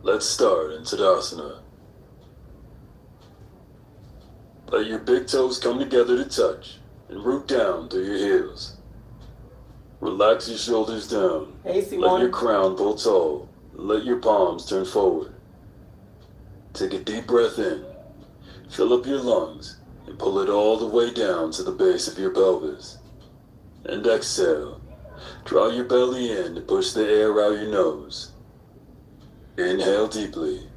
Let's start in Tadasana. Let your big toes come together to touch and root down through your heels. Relax your shoulders down. Hey, Let your Simon. crown pull tall. Let your palms turn forward. Take a deep breath in. Fill up your lungs and pull it all the way down to the base of your pelvis. And exhale. Draw your belly in to push the air out your nose. Inhale deeply.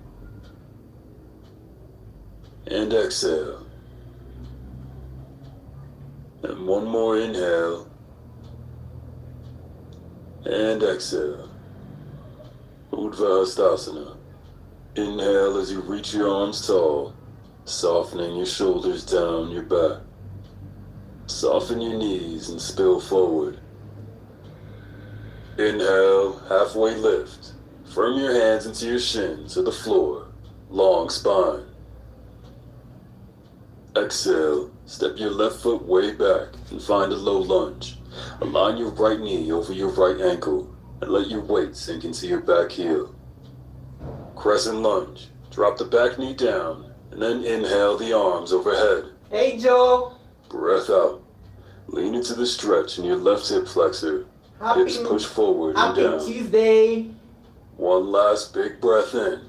And exhale. And one more inhale. And exhale. Urdhva Inhale as you reach your arms tall, softening your shoulders down your back. Soften your knees and spill forward. Inhale, halfway lift. Firm your hands into your shins or the floor, long spine. Exhale, step your left foot way back and find a low lunge. Align your right knee over your right ankle and let your weight sink into your back heel. Crescent lunge. Drop the back knee down and then inhale the arms overhead. Hey, Joe. Breath out. Lean into the stretch in your left hip flexor. Hips push forward and Happy down. Tuesday. One last big breath in.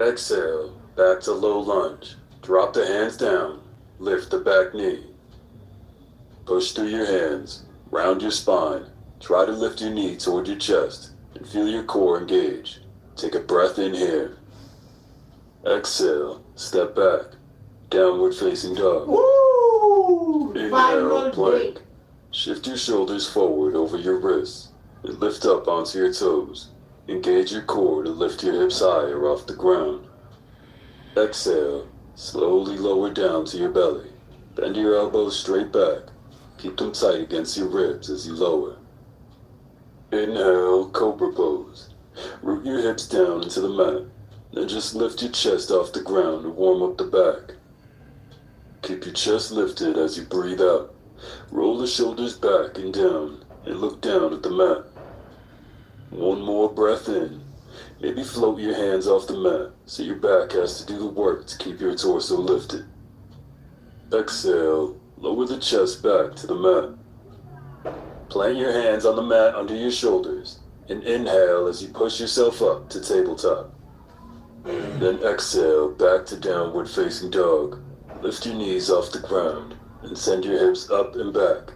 Exhale, back to low lunge. Drop the hands down. Lift the back knee. Push through your hands. Round your spine. Try to lift your knee toward your chest and feel your core engage. Take a breath in here. Exhale, step back. Downward facing dog. Woo! Inhale, Final plank. day. Shift your shoulders forward over your wrists and lift up onto your toes. Engage your core to lift your hips higher off the ground. Exhale, slowly lower down to your belly. Bend your elbows straight back. Keep them tight against your ribs as you lower. Inhale, cobra pose. Root your hips down into the mat. Then just lift your chest off the ground to warm up the back. Keep your chest lifted as you breathe out. Roll the shoulders back and down and look down at the mat. One more breath in. Maybe float your hands off the mat so your back has to do the work to keep your torso lifted. Exhale, lower the chest back to the mat. Plant your hands on the mat under your shoulders and inhale as you push yourself up to tabletop. Then exhale back to downward facing dog. Lift your knees off the ground and send your hips up and back.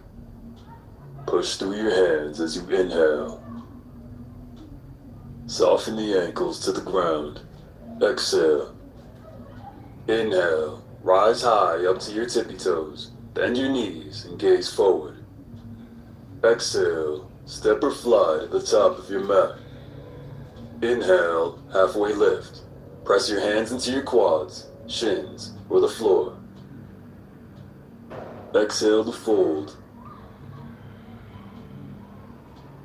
Push through your hands as you inhale. Soften the ankles to the ground. Exhale. Inhale. Rise high up to your tippy toes. Bend your knees and gaze forward. Exhale. Step or fly to the top of your mat. Inhale. Halfway lift. Press your hands into your quads, shins, or the floor. Exhale to fold.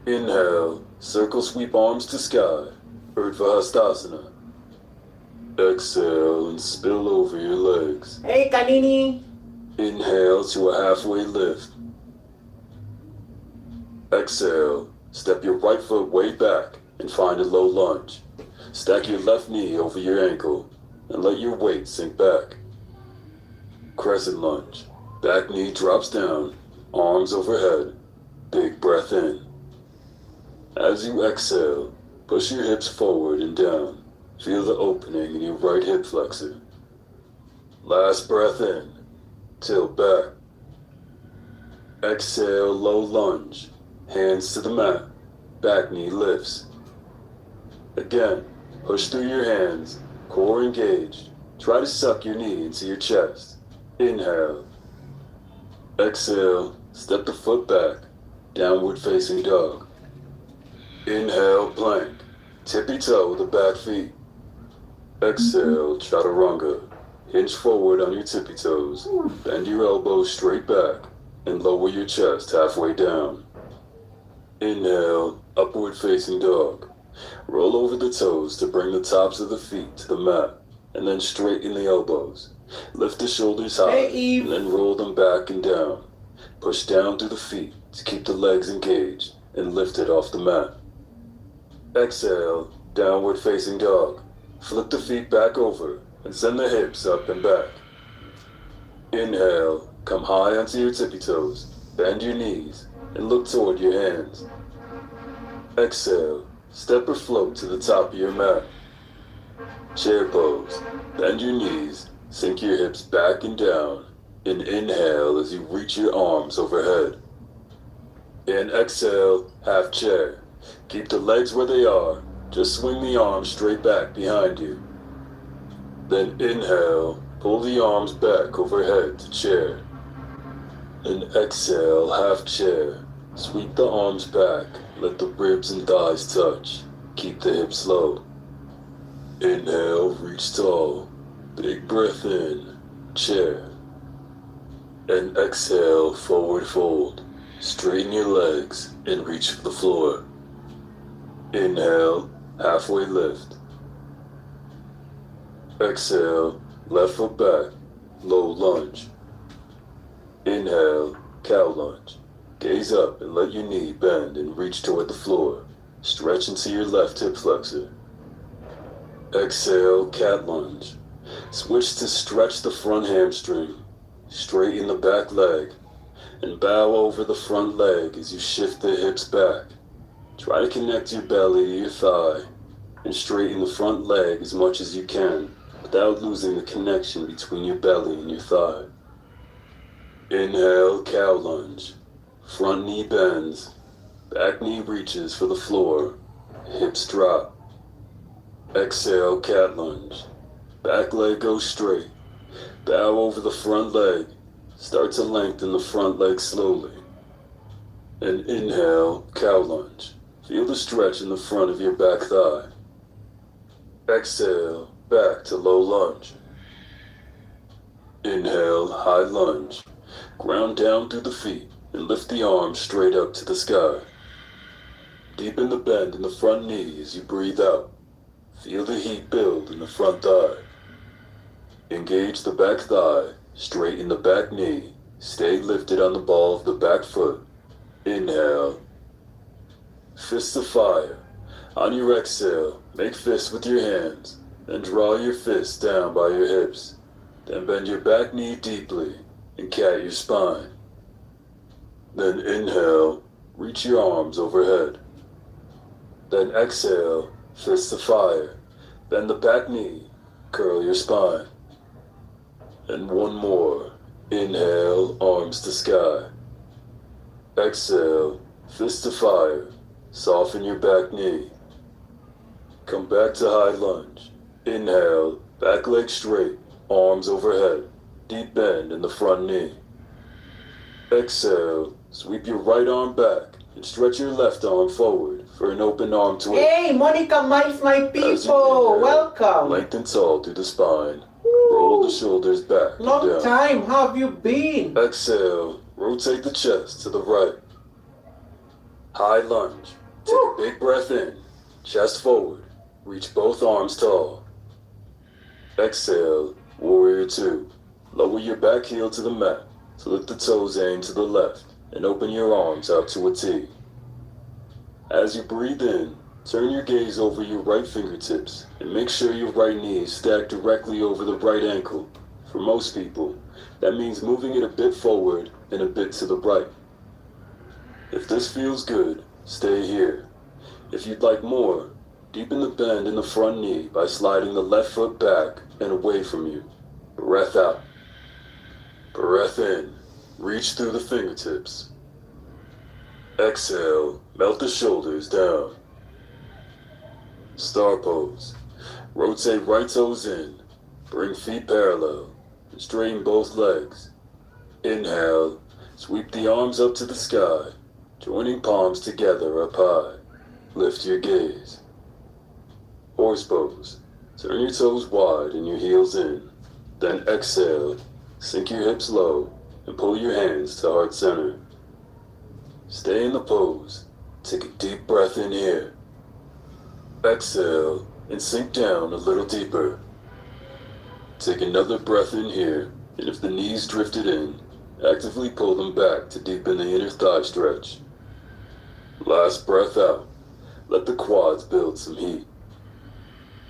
Inhale, circle sweep arms to sky, Urdhva. Exhale and spill over your legs. Hey, Kanini. Inhale to a halfway lift. Exhale, step your right foot way back and find a low lunge. Stack your left knee over your ankle and let your weight sink back. Crescent lunge. Back knee drops down, arms overhead. Big breath in. As you exhale, push your hips forward and down. Feel the opening in your right hip flexor. Last breath in. Tilt back. Exhale, low lunge. Hands to the mat. Back knee lifts. Again, push through your hands. Core engaged. Try to suck your knee into your chest. Inhale. Exhale, step the foot back. Downward facing dog. Inhale, plank. Tippy toe the back feet. Exhale, chaturanga. Hinge forward on your tippy toes. Bend your elbows straight back and lower your chest halfway down. Inhale, upward facing dog. Roll over the toes to bring the tops of the feet to the mat and then straighten the elbows. Lift the shoulders high Hey, Eve. and then roll them back and down. Push down through the feet to keep the legs engaged and lift it off the mat. Exhale, downward facing dog. Flip the feet back over and send the hips up and back. Inhale, come high onto your tippy toes, bend your knees, and look toward your hands. Exhale, step or float to the top of your mat. Chair pose, bend your knees, sink your hips back and down, and inhale as you reach your arms overhead. And exhale, half chair. Keep the legs where they are, just swing the arms straight back behind you. Then inhale, pull the arms back overhead to chair. And exhale, half chair. Sweep the arms back, let the ribs and thighs touch. Keep the hips low. Inhale, reach tall. Big breath in, chair. And exhale, forward fold. Straighten your legs and reach for the floor. Inhale, halfway lift. Exhale, left foot back, low lunge. Inhale, cow lunge. Gaze up and let your knee bend and reach toward the floor. Stretch into your left hip flexor. Exhale, cat lunge. Switch to stretch the front hamstring. Straighten the back leg. And bow over the front leg as you shift the hips back. Try to connect your belly to your thigh. And straighten the front leg as much as you can without losing the connection between your belly and your thigh. Inhale, cow lunge. Front knee bends. Back knee reaches for the floor. Hips drop. Exhale, cat lunge. Back leg goes straight. Bow over the front leg. Start to lengthen the front leg slowly. And inhale, cow lunge. Feel the stretch in the front of your back thigh. Exhale, back to low lunge. Inhale, high lunge. Ground down through the feet and lift the arms straight up to the sky. Deepen the bend in the front knee as you breathe out. Feel the heat build in the front thigh. Engage the back thigh, straighten the back knee, stay lifted on the ball of the back foot. Inhale. Fists of fire. On your exhale, make fists with your hands, then draw your fists down by your hips. Then bend your back knee deeply and cat your spine. Then inhale, reach your arms overhead. Then exhale, fists of fire. Bend the back knee, curl your spine. And one more. Inhale, arms to sky. Exhale, fist of fire. Soften your back knee. Come back to high lunge. Inhale, back leg straight, arms overhead. Deep bend in the front knee. Exhale, sweep your right arm back and stretch your left arm forward for an open arm twist. Hey, Monica Mice, my As you people! inhale, Welcome! Lengthen tall through the spine. Woo. Roll the shoulders back and Long down. time, how have you been? Exhale, rotate the chest to the right. High lunge. Take a big breath in. Chest forward. Reach both arms tall. Exhale, warrior two. Lower your back heel to the mat. Flip the toes in to the left and open your arms out to a T. As you breathe in, turn your gaze over your right fingertips and make sure your right knee is stacked directly over the right ankle. For most people, that means moving it a bit forward and a bit to the right. If this feels good, stay here. If you'd like more, deepen the bend in the front knee by sliding the left foot back and away from you. Breath out. Breath in. Reach through the fingertips. Exhale. Melt the shoulders down. Star pose. Rotate right toes in. Bring feet parallel. And straighten both legs. Inhale. Sweep the arms up to the sky, joining palms together up high. Lift your gaze. Horse pose. Turn your toes wide and your heels in. Then exhale. Sink your hips low and pull your hands to heart center. Stay in the pose. Take a deep breath in here. Exhale and sink down a little deeper. Take another breath in here, and if the knees drifted in, actively pull them back to deepen the inner thigh stretch. Last breath out. Let the quads build some heat.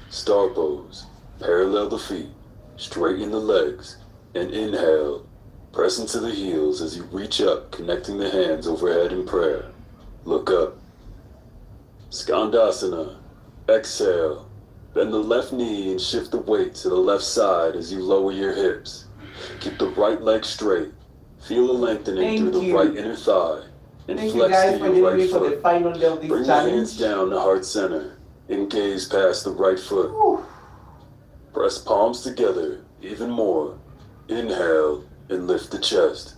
Star pose. Parallel the feet. Straighten the legs. And inhale. Press into the heels as you reach up, connecting the hands overhead in prayer. Look up. Skandasana. Exhale. Bend the left knee and shift the weight to the left side as you lower your hips. Keep the right leg straight. Feel a lengthening through the right inner thigh. And Thank you flex guys to for your joining right me for the foot. final day of this Bring the hands challenge. down to heart center and gaze past the right foot. Whew. Press palms together even more. Inhale and lift the chest.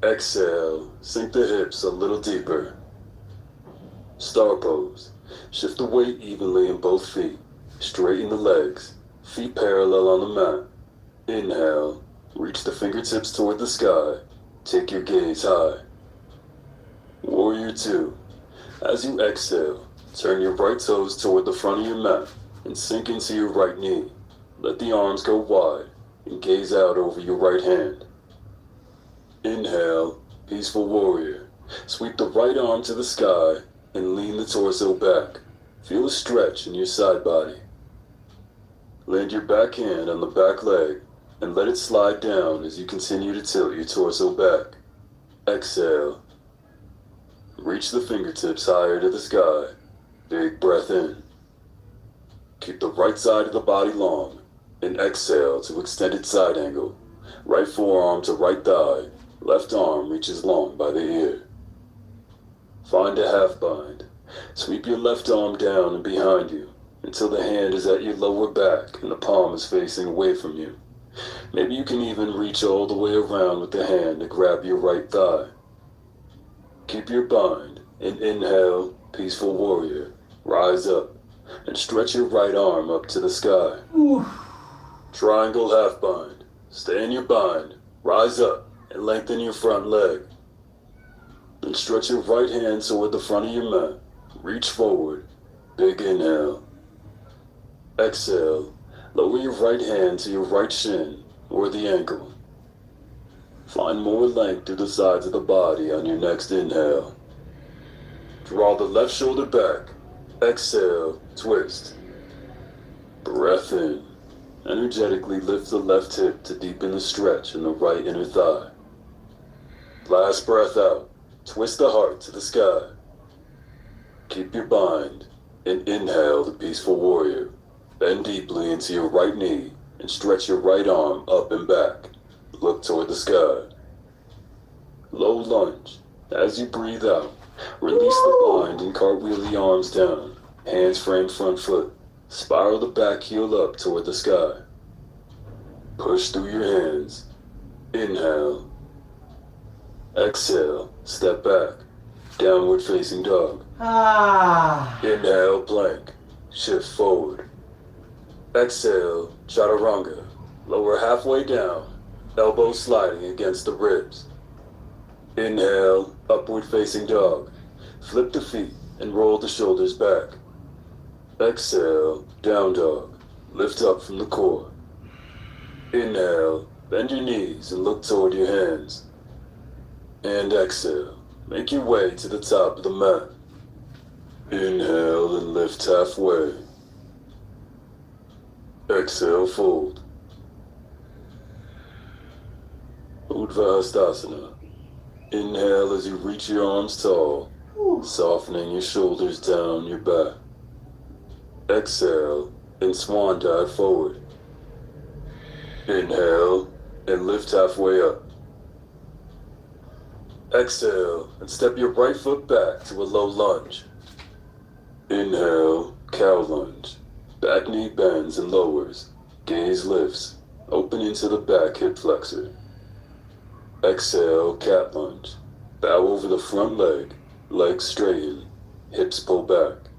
Exhale, sink the hips a little deeper. Star pose. Shift the weight evenly in both feet. Straighten the legs. Feet parallel on the mat. Inhale. Reach the fingertips toward the sky. Take your gaze high. Warrior 2. As you exhale, turn your right toes toward the front of your mat and sink into your right knee. Let the arms go wide and gaze out over your right hand. Inhale, peaceful warrior. Sweep the right arm to the sky and lean the torso back. Feel a stretch in your side body. Land your back hand on the back leg and let it slide down as you continue to tilt your torso back. Exhale. Reach the fingertips higher to the sky. Big breath in. Keep the right side of the body long and exhale to extended side angle. Right forearm to right thigh. Left arm reaches long by the ear. Find a half bind. Sweep your left arm down and behind you until the hand is at your lower back and the palm is facing away from you. Maybe you can even reach all the way around with the hand to grab your right thigh. Keep your bind and inhale, peaceful warrior. Rise up and stretch your right arm up to the sky. Whew. Triangle half bind. Stay in your bind. Rise up and lengthen your front leg. Then stretch your right hand toward the front of your mat. Reach forward. Big inhale. Exhale. Lower your right hand to your right shin or the ankle. Find more length through the sides of the body on your next inhale. Draw the left shoulder back. Exhale. Twist. Breath in. Energetically lift the left hip to deepen the stretch in the right inner thigh. Last breath out. Twist the heart to the sky. Keep your bind and inhale the peaceful warrior. Bend deeply into your right knee and stretch your right arm up and back. Look toward the sky. Low lunge. As you breathe out, release the bind and cartwheel the arms down. Hands frame front foot. Spiral the back heel up toward the sky. Push through your hands. Inhale. Exhale. Step back. Downward facing dog. Inhale, plank. Shift forward. Exhale, chaturanga. Lower halfway down. Elbows sliding against the ribs. Inhale, upward facing dog. Flip the feet and roll the shoulders back. Exhale, down dog. Lift up from the core. Inhale, bend your knees and look toward your hands. And exhale, make your way to the top of the mat. Inhale and lift halfway. Exhale, fold. Urdhva Hastasana. Inhale as you reach your arms tall, softening your shoulders down your back. Exhale and swan dive forward. Inhale and lift halfway up. Exhale and step your right foot back to a low lunge. Inhale, cow lunge. Back knee bends and lowers. Gaze lifts, open into the back hip flexor. Exhale, cat lunge. Bow over the front leg, legs straighten, hips pull back.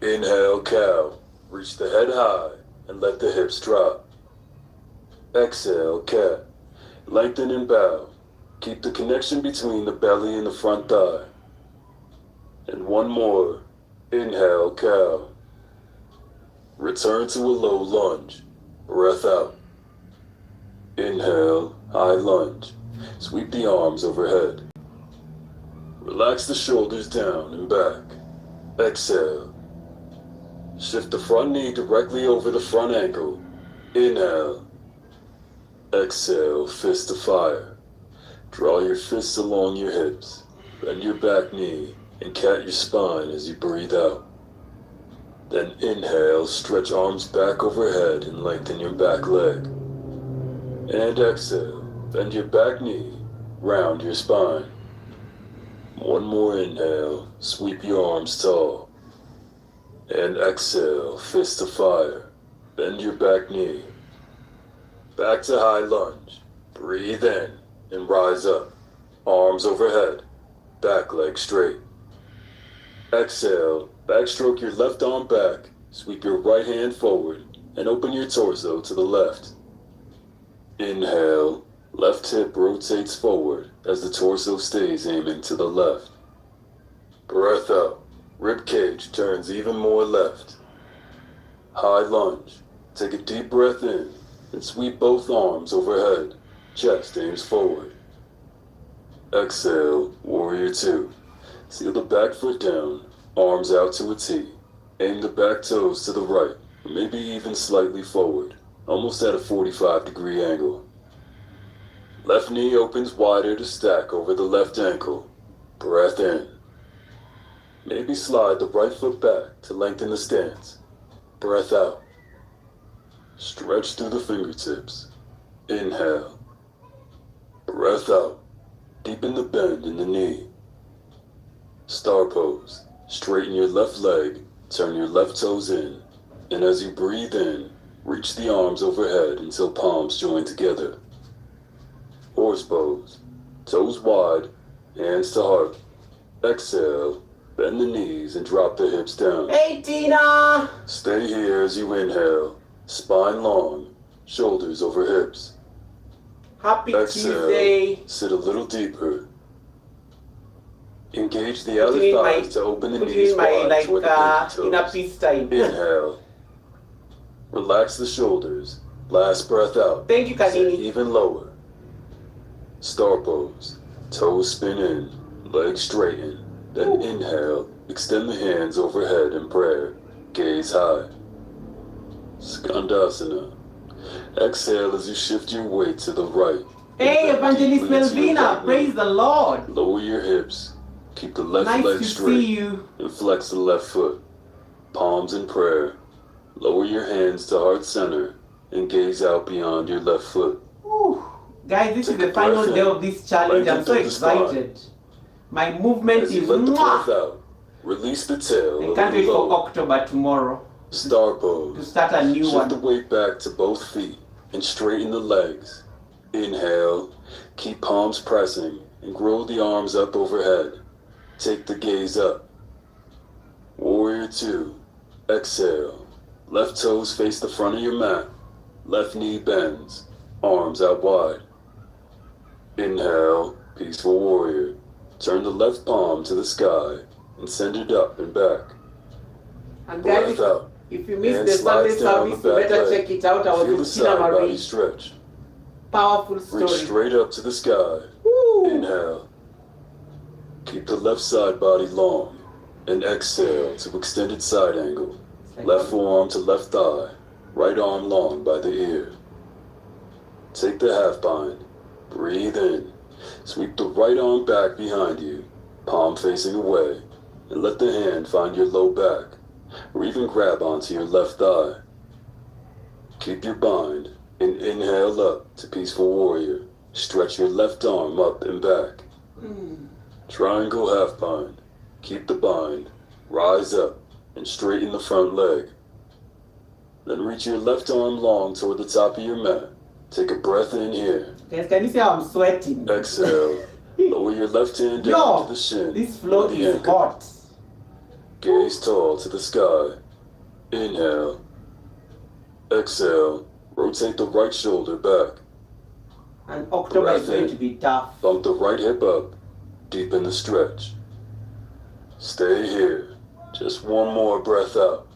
Inhale, cow. Reach the head high and let the hips drop. Exhale, cat. Lengthen and bow. Keep the connection between the belly and the front thigh. And one more. Inhale, cow. Return to a low lunge. Breath out. Inhale, high lunge. Sweep the arms overhead. Relax the shoulders down and back. Exhale. Shift the front knee directly over the front ankle. Inhale. Exhale, fist to fire. Draw your fists along your hips. Bend your back knee and cat your spine as you breathe out. Then inhale, stretch arms back overhead and lengthen your back leg. And exhale, bend your back knee, round your spine. One more inhale, sweep your arms tall. And exhale, fist to fire. Bend your back knee. Back to high lunge. Breathe in and rise up. Arms overhead. Back leg straight. Exhale, backstroke your left arm back. Sweep your right hand forward and open your torso to the left. Inhale, left hip rotates forward as the torso stays aiming to the left. Breath out. Rib cage turns even more left. High lunge. Take a deep breath in and sweep both arms overhead. Chest aims forward. Exhale, warrior two. Seal the back foot down, arms out to a T. Aim the back toes to the right, or maybe even slightly forward, almost at a 45-degree angle. Left knee opens wider to stack over the left ankle. Breath in. Maybe slide the right foot back to lengthen the stance. Breath out. Stretch through the fingertips. Inhale. Breath out. Deepen the bend in the knee. Star pose. Straighten your left leg, turn your left toes in, and as you breathe in, reach the arms overhead until palms join together. Horse pose. Toes wide, hands to heart. Exhale. Bend the knees and drop the hips down. Hey, Tina! Stay here as you inhale. Spine long, shoulders over hips. Happy Exhale. Tuesday. Sit a little deeper. Engage the outer Putting in my- thighs to open the Putting knees in my wide toward the pinky inner toes. peace time. Inhale. Relax the shoulders. Last breath out. Thank you, Sit Kanini. even lower. Star pose. Toes spin in, legs straighten. Then inhale, extend the hands overhead in prayer. Gaze high. Skandasana. Exhale as you shift your weight to the right. Hey, Inhale Evangelist deeply into your Melvina, right praise knee. the Lord. Lower your hips. Keep the left Nice leg to straight. see you. And flex the left foot. Palms in prayer. Lower your hands to heart center and gaze out beyond your left foot. Whew. Guys, this Take is the a final breath day in. of this challenge. I'm Lengthen so through the spine. excited. My movement As you is let the breath mwah. out, release the tail I a can't wait little for low. October tomorrow Star to pose. start a new Shift the one. weight back to both feet and straighten the legs. Inhale, keep palms pressing and grow the arms up overhead. Take the gaze up. Warrior two. Exhale. Left toes face the front of your mat. Left knee bends. Arms out wide. Inhale, peaceful warrior. Turn the left palm to the sky and send it up and back. And guys, Breath out. if you missed And the Sunday slides down service, the you back better leg. check it out. I was Feel with the Tina side body Marie. stretch. Powerful Reach story. straight up to the sky. Woo. Inhale. Keep the left side body long. And exhale to extended side angle. Left forearm to left thigh. Right arm long by the ear. Take the half bind. Breathe in. Sweep the right arm back behind you. Palm facing away. And let the hand find your low back. Or even grab onto your left thigh. Keep your bind. And inhale up to peaceful warrior. Stretch your left arm up and back. Triangle half bind. Keep the bind. Rise up and straighten the front leg. Then reach your left arm long toward the top of your mat. Take a breath in here. Guys, can you see how I'm sweating? Exhale. Lower your left hand down Yo, to the shin. this floor the is ankle. hot. Gaze tall to the sky. Inhale. Exhale. Rotate the right shoulder back. And October is Breath going in. to be tough. Bump the right hip up. Deepen the stretch. Stay here. Just one more breath out.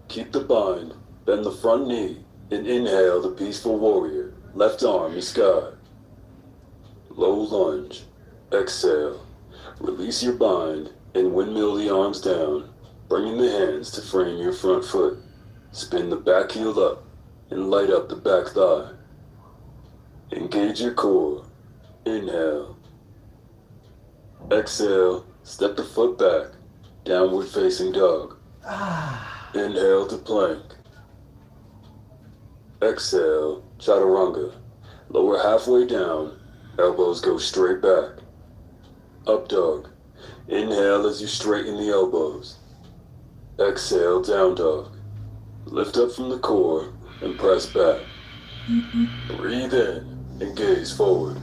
Keep the bind. Bend the front knee. And inhale the peaceful warrior. Left arm is sky. Low lunge. Exhale. Release your bind and windmill the arms down, bringing the hands to frame your front foot. Spin the back heel up and light up the back thigh. Engage your core. Inhale. Exhale, step the foot back, downward facing dog. Inhale to plank. Exhale, chaturanga. Lower halfway down, elbows go straight back. Up dog. Inhale as you straighten the elbows. Exhale, down dog. Lift up from the core and press back. Breathe in and gaze forward.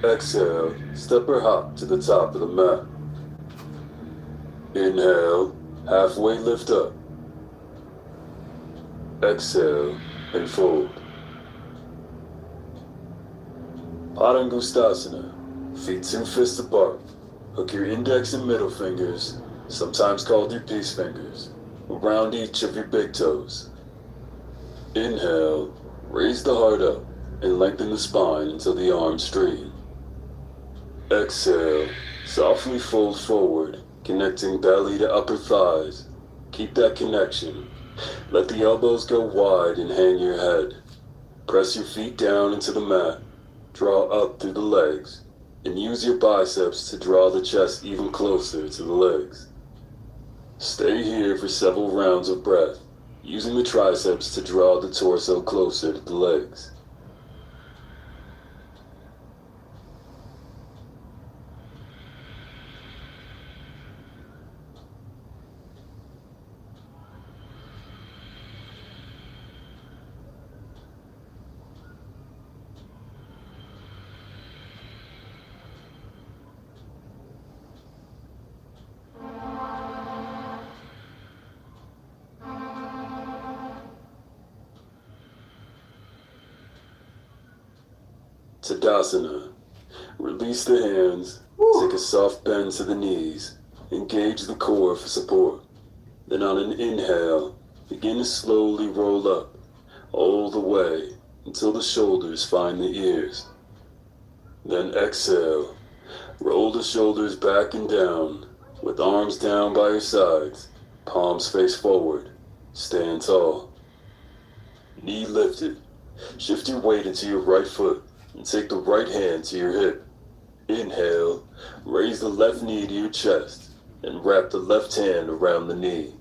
Exhale, step or hop to the top of the mat. Inhale, halfway lift up. Exhale, and fold. Padangusthasana, feet 2 fists apart. Hook your index and middle fingers, sometimes called your peace fingers, around each of your big toes. Inhale, raise the heart up and lengthen the spine until the arms straighten. Exhale, softly fold forward, connecting belly to upper thighs. Keep that connection. Let the elbows go wide and hang your head. Press your feet down into the mat. Draw up through the legs, and use your biceps to draw the chest even closer to the legs. Stay here for several rounds of breath, using the triceps to draw the torso closer to the legs. Tadasana. Release the hands, take a soft bend to the knees, engage the core for support. Then on an inhale, begin to slowly roll up, all the way until the shoulders find the ears. Then exhale, roll the shoulders back and down, with arms down by your sides, palms face forward, stand tall. Knee lifted, shift your weight into your right foot, and take the right hand to your hip. Inhale, raise the left knee to your chest, and wrap the left hand around the knee.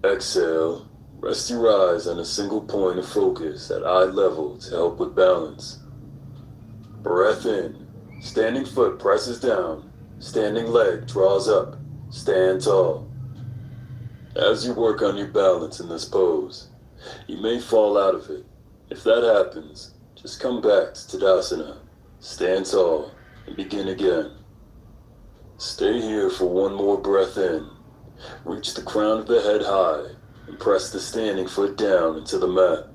Exhale, rest your eyes on a single point of focus at eye level to help with balance. Breath in, standing foot presses down, standing leg draws up, stand tall. As you work on your balance in this pose, you may fall out of it. If that happens, just come back to Tadasana, stand tall, and begin again. Stay here for one more breath in. Reach the crown of the head high, and press the standing foot down into the mat.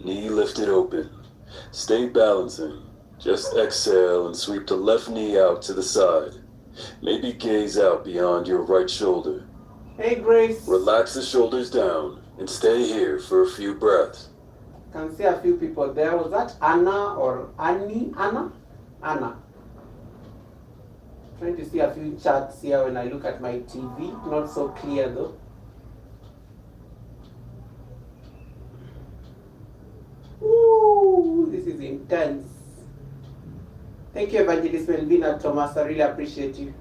Knee lifted open. Stay balancing. Just exhale and sweep the left knee out to the side. Maybe gaze out beyond your right shoulder. Hey, Grace. Relax the shoulders down, and stay here for a few breaths. Can see a few people there. Was that Anna or Annie? Anna? Anna. Trying to see a few chats here when I look at my TV. Not so clear though. Ooh, this is intense. Thank you, Evangelist Melvina Thomas. I really appreciate you.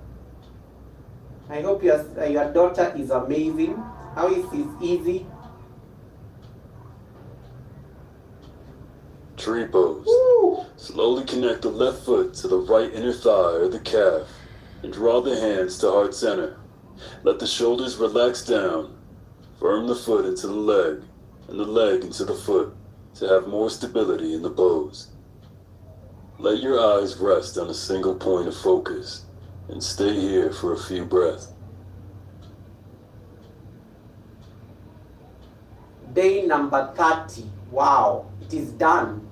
I hope your daughter is amazing. How is this easy? Tree pose. Woo! Slowly connect the left foot to the right inner thigh or the calf and draw the hands to heart center. Let the shoulders relax down. Firm the foot into the leg and the leg into the foot to have more stability in the pose. Let your eyes rest on a single point of focus and stay here for a few breaths. Day number 30. Wow, it is done.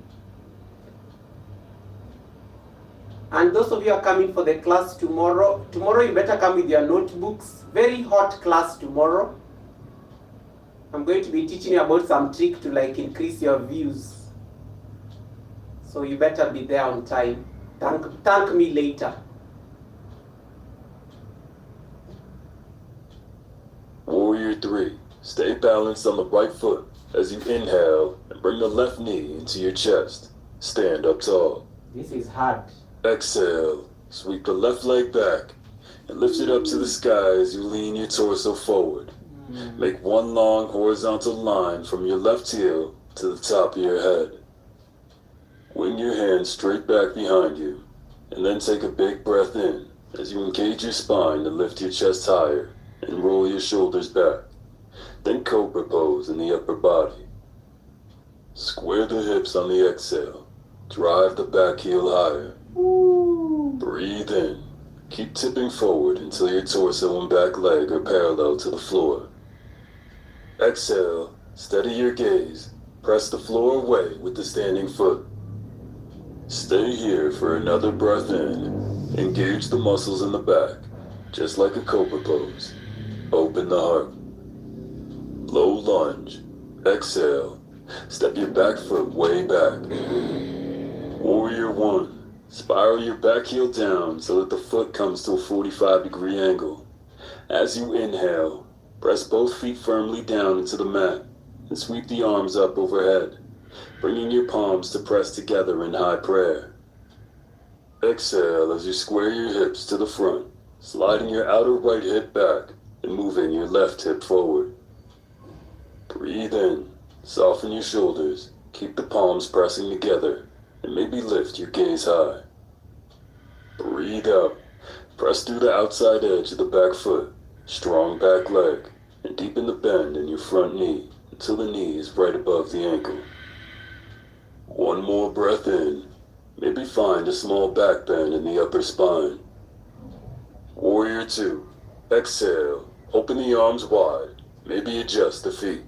And those of you who are coming for the class tomorrow you better come with your notebooks. Very hot class tomorrow. I'm going to be teaching you about some trick to increase your views. So you better be there on time. Thank me later. Warrior 3. Stay balanced on the right foot as you inhale and bring the left knee into your chest. Stand up tall. This is hard. Exhale. Sweep the left leg back and lift it up to the sky as you lean your torso forward. Make one long horizontal line from your left heel to the top of your head. Wing your hands straight back behind you, and then take a big breath in as you engage your spine to lift your chest higher and roll your shoulders back. Then cobra pose in the upper body. Square the hips on the exhale. Drive the back heel higher. Breathe in. Keep tipping forward until your torso and back leg are parallel to the floor. Exhale. Steady your gaze. Press the floor away with the standing foot. Stay here for another breath in. Engage the muscles in the back, just like a cobra pose. Open the heart. Low lunge. Exhale. Step your back foot way back. Warrior 1. Spiral your back heel down so that the foot comes to a 45-degree angle. As you inhale, press both feet firmly down into the mat and sweep the arms up overhead, bringing your palms to press together in high prayer. Exhale as you square your hips to the front, sliding your outer right hip back and moving your left hip forward. Breathe in, soften your shoulders, keep the palms pressing together, and maybe lift your gaze high. Breathe out, press through the outside edge of the back foot, strong back leg, and deepen the bend in your front knee until the knee is right above the ankle. One more breath in. Maybe find a small back bend in the upper spine. Warrior 2. Exhale. Open the arms wide. Maybe adjust the feet.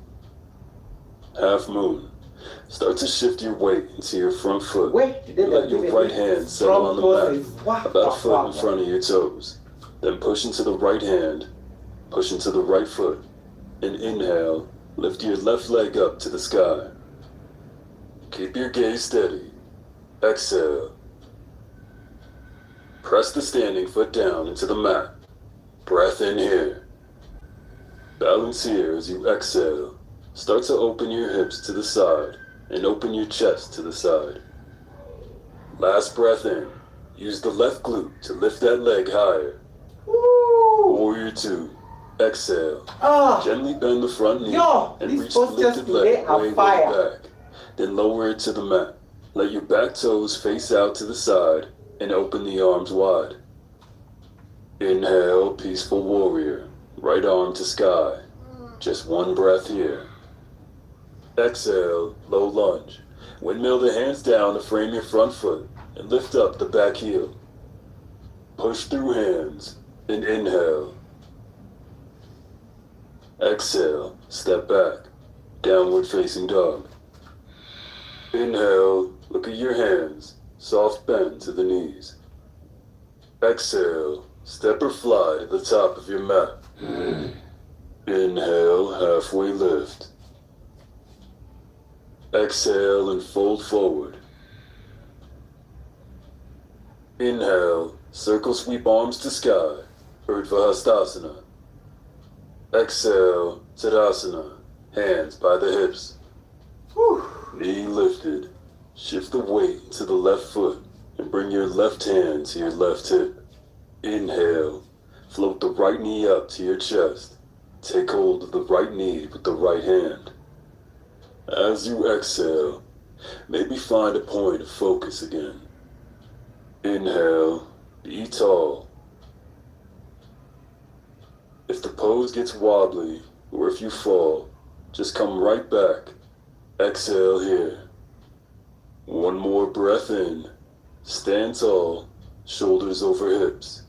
Half moon. Start to shift your weight into your front foot. Let your right hand settle on the mat, about a foot in front of your toes. Then push into the right hand. Push into the right foot. And inhale. Lift your left leg up to the sky. Keep your gaze steady. Exhale. Press the standing foot down into the mat. Breath in here. Balance here as you exhale. Start to open your hips to the side and open your chest to the side. Last breath in. Use the left glute to lift that leg higher. Warrior 2. Exhale. Gently bend the front knee and reach the lifted leg way back. Then lower it to the mat. Let your back toes face out to the side and open the arms wide. Inhale, peaceful warrior. Right arm to sky. Just one breath here. Exhale, low lunge. Windmill the hands down to frame your front foot and lift up the back heel. Push through hands and inhale. Exhale, step back. Downward facing dog. Inhale, look at your hands, soft bend to the knees. Exhale, step or fly to the top of your mat. Inhale, halfway lift. Exhale and fold forward. Inhale, circle sweep arms to sky, Urdhva Hastasana. Exhale, Tadasana, hands by the hips. Knee lifted. Shift the weight to the left foot and bring your left hand to your left hip. Inhale. Float the right knee up to your chest. Take hold of the right knee with the right hand. As you exhale, maybe find a point of focus again. Inhale. Be tall. If the pose gets wobbly, or if you fall, just come right back. Exhale here. One more breath in. Stand tall, shoulders over hips.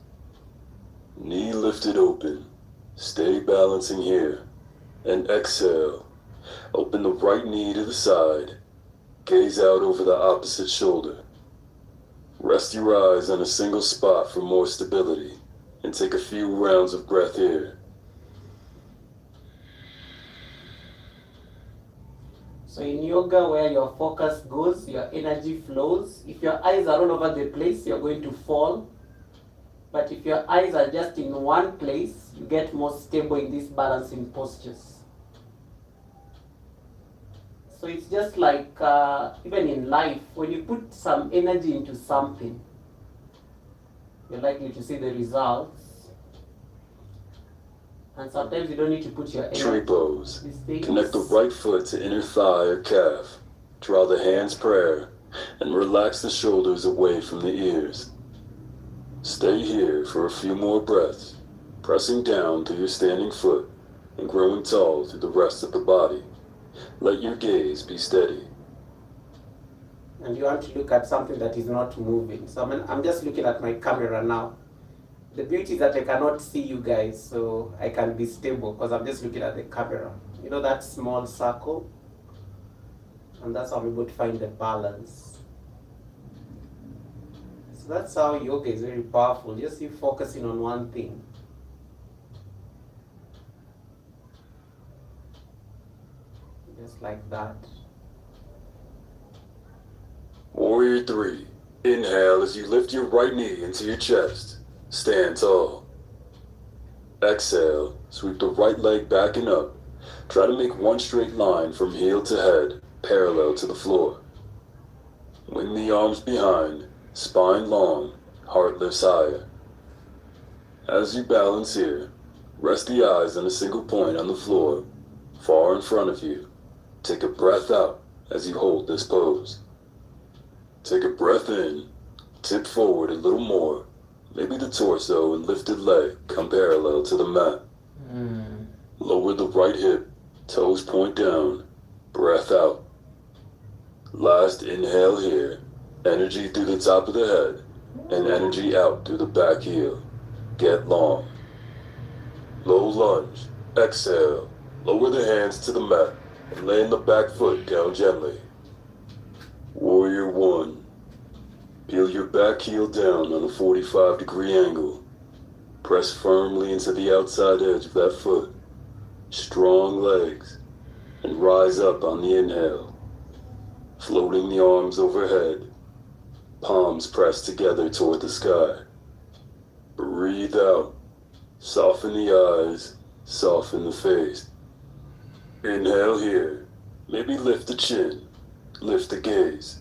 Knee lifted open. Stay balancing here. And exhale. Open the right knee to the side. Gaze out over the opposite shoulder. Rest your eyes on a single spot for more stability. And take a few rounds of breath here. So in yoga, where your focus goes, your energy flows. If your eyes are all over the place, you're going to fall. But if your eyes are just in one place, you get more stable in these balancing postures. So it's just like even in life, when you put some energy into something, you're likely to see the results. And sometimes you don't need to put your energy. Tree pose. These things. Connect the right foot to inner thigh or calf. Draw the hands prayer and relax the shoulders away from the ears. Stay here for a few more breaths, pressing down through your standing foot and growing tall through the rest of the body. Let your gaze be steady. And you want to look at something that is not moving. So I'm just looking at my camera now. The beauty is that I cannot see you guys, so I can be stable because I'm just looking at the camera. You know that small circle? And that's how I'm able to find the balance. So that's how yoga is very powerful. Just you focusing on one thing. Just like that. Warrior 3. Inhale as you lift your right knee into your chest. Stand tall. Exhale, sweep the right leg back and up. Try to make one straight line from heel to head, parallel to the floor. Wing the arms behind, spine long, heart lifts higher. As you balance here, rest the eyes on a single point on the floor, far in front of you. Take a breath out as you hold this pose. Take a breath in, tip forward a little more. Maybe the torso and lifted leg come parallel to the mat. Lower the right hip, toes point down, breath out. Last inhale here, energy through the top of the head, and energy out through the back heel. Get long. Low lunge, exhale, lower the hands to the mat, and laying the back foot down gently. Warrior 1. Peel your back heel down on a 45-degree angle. Press firmly into the outside edge of that foot. Strong legs. And rise up on the inhale. Floating the arms overhead. Palms pressed together toward the sky. Breathe out. Soften the eyes. Soften the face. Inhale here. Maybe lift the chin. Lift the gaze.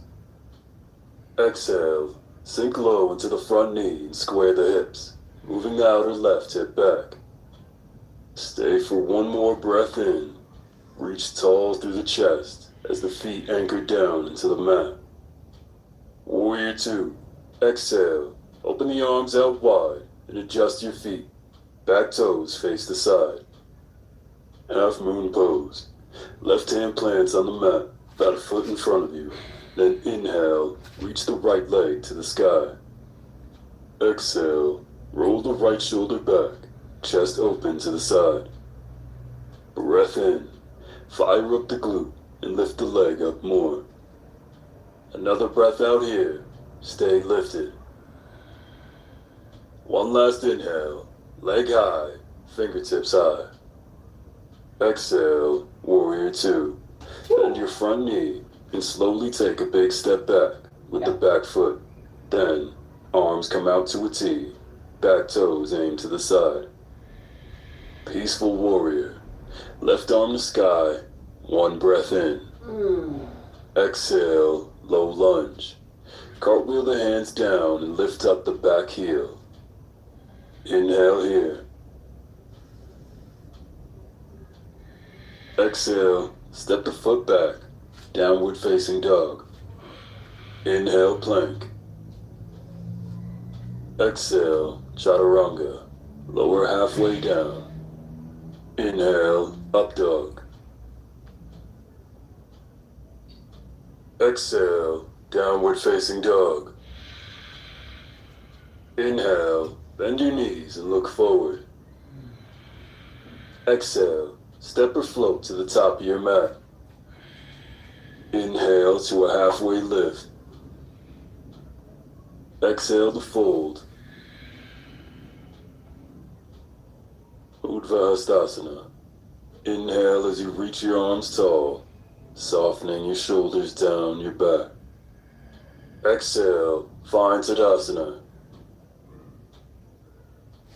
Exhale, sink low into the front knee and square the hips, moving the outer left hip back. Stay for one more breath in. Reach tall through the chest as the feet anchor down into the mat. Warrior 2. Exhale, open the arms out wide and adjust your feet. Back toes face the side. Half moon pose. Left hand plants on the mat, about a foot in front of you. Then inhale, reach the right leg to the sky. Exhale, roll the right shoulder back, chest open to the side. Breath in, fire up the glute and lift the leg up more. Another breath out here, stay lifted. One last inhale, leg high, fingertips high. Exhale, warrior 2. Bend your front knee and slowly take a big step back with the back foot. Then, arms come out to a T, back toes aim to the side. Peaceful warrior. Left arm to sky, one breath in. Exhale, low lunge. Cartwheel the hands down and lift up the back heel. Inhale here. Exhale, step the foot back, downward facing dog. Inhale, plank. Exhale, chaturanga, lower halfway down. Inhale, up dog. Exhale, downward facing dog. Inhale, bend your knees and look forward. Exhale, step or float to the top of your mat. Inhale to a halfway lift. Exhale to fold. Urdhva Hastasana. Inhale as you reach your arms tall. softening your shoulders down your back. Exhale, find Tadasana.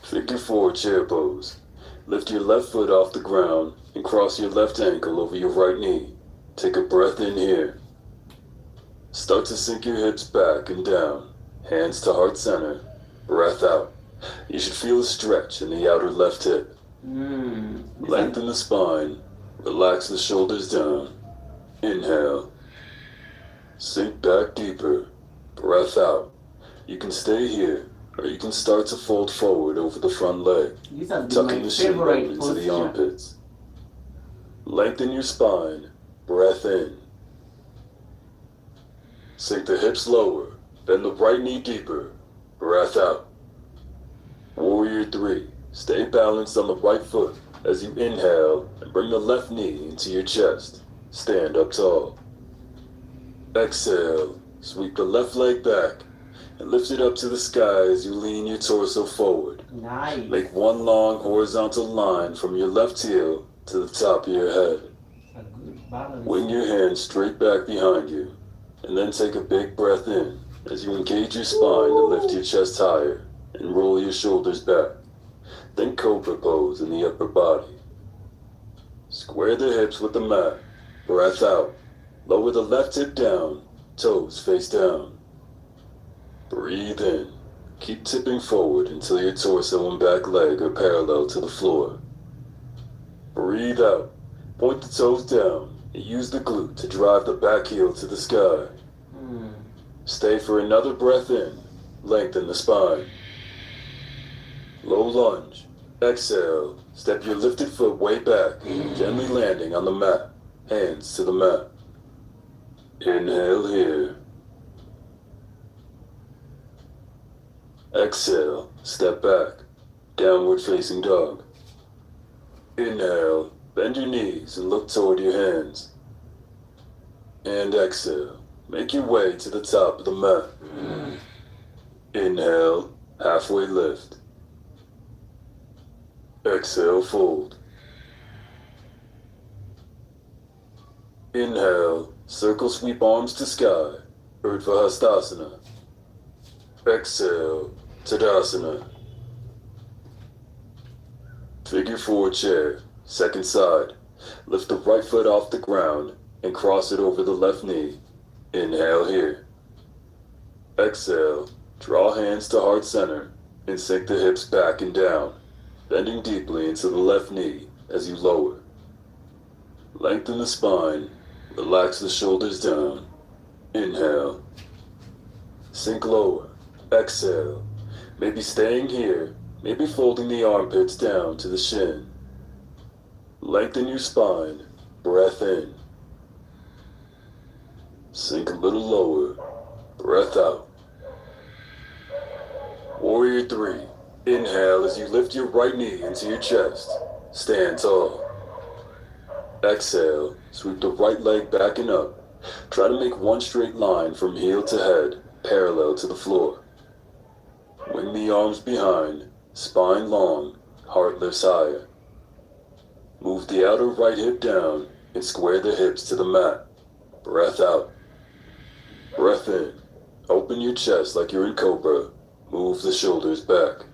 Figure 4 chair pose. Lift your left foot off the ground and cross your left ankle over your right knee. Take a breath in here. Start to sink your hips back and down, hands to heart center. Breath out. You should feel a stretch in the outer left hip. Lengthen the spine. Relax the shoulders down. Inhale. Sink back deeper. Breath out. You can stay here, or you can start to fold forward over the front leg, tucking the shin bone into the armpits. Lengthen your spine. Breath in. Sink the hips lower. Bend the right knee deeper. Breath out. Warrior 3. Stay balanced on the right foot as you inhale and bring the left knee into your chest. Stand up tall. Exhale. Sweep the left leg back and lift it up to the sky as you lean your torso forward. Nice. Make one long horizontal line from your left heel to the top of your head. A good balance. Wing your hands straight back behind you, and then take a big breath in as you engage your spine to lift your chest higher and roll your shoulders back. Then cobra pose in the upper body. Square the hips with the mat. Breath out. Lower the left hip down, toes face down. Breathe in. Keep tipping forward until your torso and back leg are parallel to the floor. Breathe out. Point the toes down and use the glute to drive the back heel to the sky. Stay for another breath in. Lengthen the spine. Low lunge. Exhale. Step your lifted foot way back, gently landing on the mat. Hands to the mat. Inhale here. Exhale. Step back. Downward facing dog. Inhale. Bend your knees and look toward your hands. And exhale. Make your way to the top of the mat. Inhale. Halfway lift. Exhale, fold. Inhale, circle sweep arms to sky, Urdhva Hastasana. Exhale, Tadasana. Figure 4 chair, second side. Lift the right foot off the ground and cross it over the left knee. Inhale here. Exhale, draw hands to heart center and sink the hips back and down, bending deeply into the left knee as you lower. Lengthen the spine, relax the shoulders down. Inhale. Sink lower. Exhale. Maybe staying here, maybe folding the armpits down to the shin. Lengthen your spine, breath in. Sink a little lower, breath out. Warrior 3. Inhale as you lift your right knee into your chest. Stand tall. Exhale, sweep the right leg back and up. Try to make one straight line from heel to head, parallel to the floor. Wing the arms behind, spine long, heart lifts higher. Move the outer right hip down and square the hips to the mat. Breath out. Breath in. Open your chest like you're in cobra. Move the shoulders back.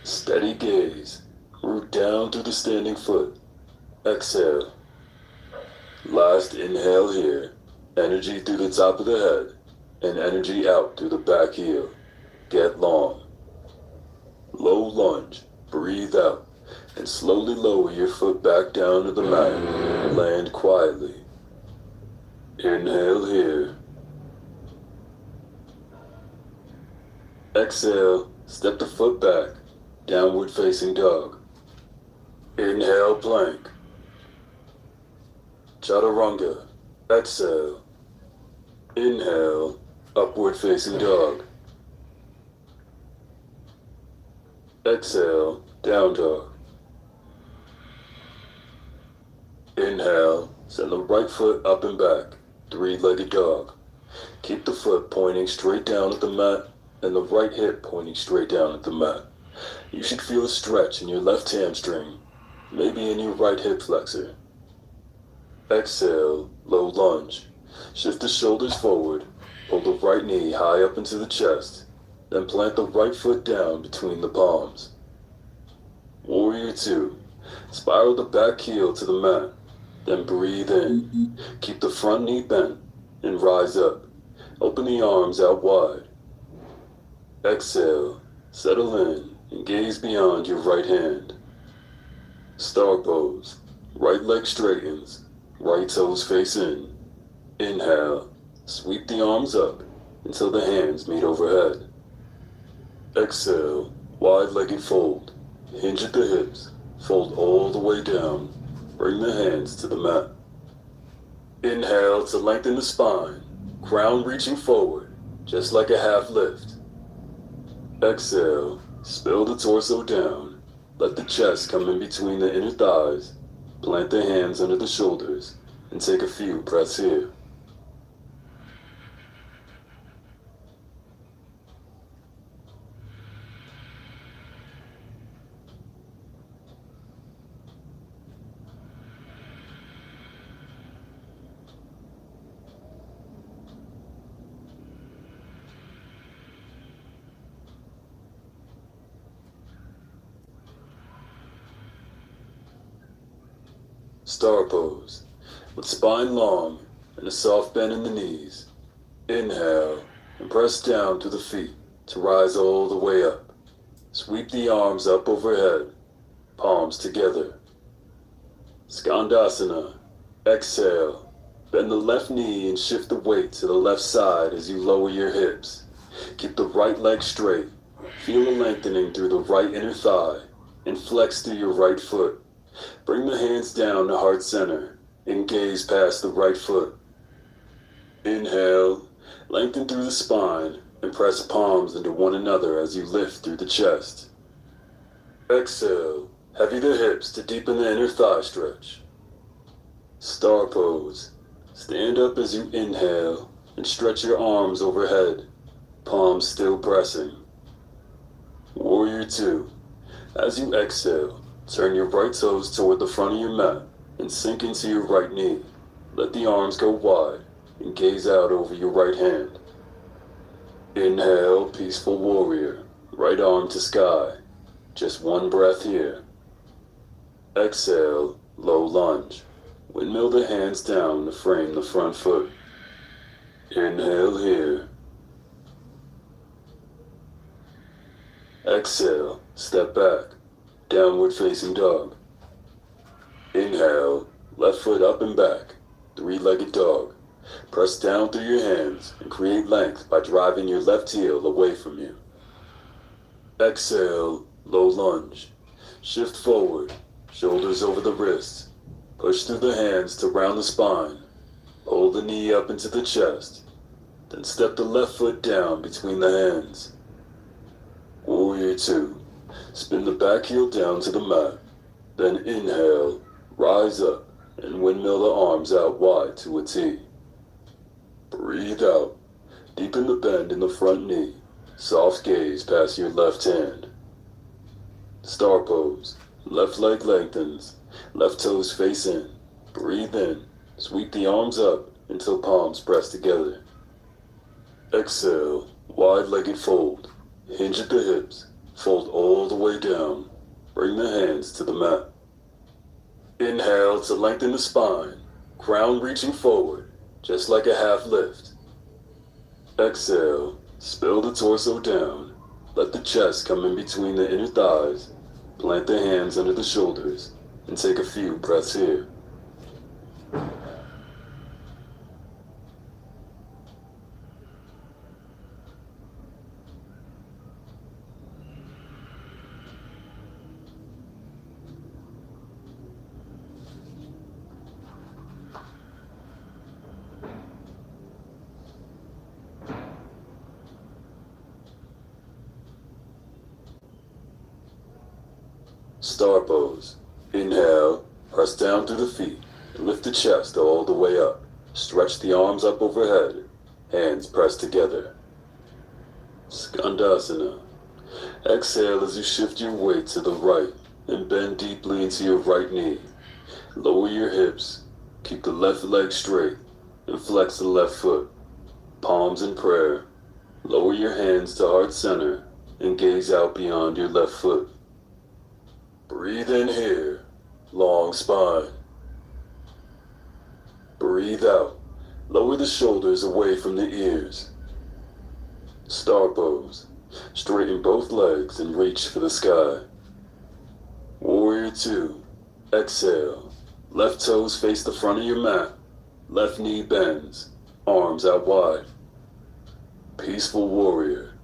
Steady gaze. Root down through the standing foot. Exhale. Last inhale here. Energy through the top of the head and energy out through the back heel. Get long. Low lunge. Breathe out and slowly lower your foot back down to the mat. Land quietly. Inhale here. Exhale. Step the foot back. Downward facing dog. Inhale, plank. Chaturanga. Exhale. Inhale, upward facing dog. Exhale, down dog. Inhale, send the right foot up and back, three-legged dog. Keep the foot pointing straight down at the mat and the right hip pointing straight down at the mat. You should feel a stretch in your left hamstring, maybe in your right hip flexor. Exhale, low lunge. Shift the shoulders forward. Pull the right knee high up into the chest. Then plant the right foot down between the palms. Warrior 2. Spiral the back heel to the mat. Then breathe in. Keep the front knee bent and rise up. Open the arms out wide. Exhale, settle in and gaze beyond your right hand. Star pose. Right leg straightens. Right toes face in. Inhale. Sweep the arms up until the hands meet overhead. Exhale. Wide-legged fold. Hinge at the hips. Fold all the way down. Bring the hands to the mat. Inhale to lengthen the spine. Crown reaching forward, just like a half lift. Exhale. Spill the torso down. Let the chest come in between the inner thighs. Plant the hands under the shoulders and take a few breaths here. Star pose, with spine long and a soft bend in the knees. Inhale and press down to the feet to rise all the way up. Sweep the arms up overhead, palms together. Skandasana. Exhale. Bend the left knee and shift the weight to the left side as you lower your hips. Keep the right leg straight. Feel a lengthening through the right inner thigh and flex through your right foot. Bring the hands down to heart center and gaze past the right foot. Inhale, lengthen through the spine and press palms into one another as you lift through the chest. Exhale, heavy the hips to deepen the inner thigh stretch. Star pose. Stand up as you inhale and stretch your arms overhead, palms still pressing. Warrior 2. As you exhale, turn your right toes toward the front of your mat and sink into your right knee. Let the arms go wide and gaze out over your right hand. Inhale, peaceful warrior, right arm to sky. Just one breath here. Exhale, low lunge. Windmill the hands down to frame the front foot. Inhale here. Exhale, step back. Downward facing dog. Inhale, left foot up and back, three-legged dog. Press down through your hands and create length by driving your left heel away from you. Exhale, low lunge. Shift forward, shoulders over the wrists. Push through the hands to round the spine. Hold the knee up into the chest. Then step the left foot down between the hands. Warrior 2. Spin the back heel down to the mat. Then inhale, rise up, and windmill the arms out wide to a T. Breathe out. Deepen the bend in the front knee. Soft gaze past your left hand. Star pose. Left leg lengthens. Left toes face in. Breathe in. Sweep the arms up until palms press together. Exhale. Wide-legged fold. Hinge at the hips. Fold all the way down. Bring the hands to the mat. Inhale to lengthen the spine. Crown reaching forward, just like a half lift. Exhale. Spill the torso down. Let the chest come in between the inner thighs. Plant the hands under the shoulders and take a few breaths here. Star pose. Inhale, press down through the feet, and lift the chest all the way up. Stretch the arms up overhead, hands pressed together. Skandasana. Exhale as you shift your weight to the right and bend deeply into your right knee. Lower your hips, Keep the left leg straight and flex the left foot. Palms in prayer. Lower your hands to heart center and gaze out beyond your left foot. Breathe in here, long spine. Breathe out. Lower the shoulders away from the ears. Star pose. Straighten both legs and reach for the sky. Warrior 2. Exhale. Left toes face the front of your mat. Left knee bends. Arms out wide. Peaceful warrior.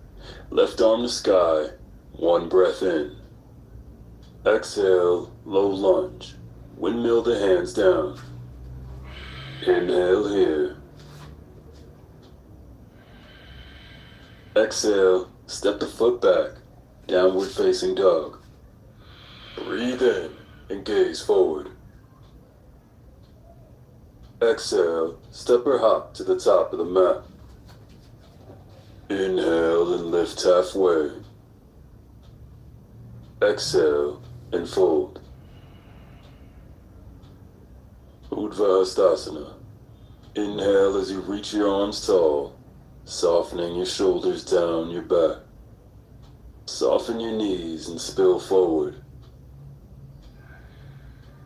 Left arm to sky. One breath in. Exhale, low lunge. Windmill the hands down. Inhale here. Exhale, step the foot back. Downward facing dog. Breathe in and gaze forward. Exhale, step or hop to the top of the mat. Inhale and lift halfway. Exhale and fold. Urdhva Hastasana. Inhale as you reach your arms tall, softening your shoulders down your back. Soften your knees and spill forward.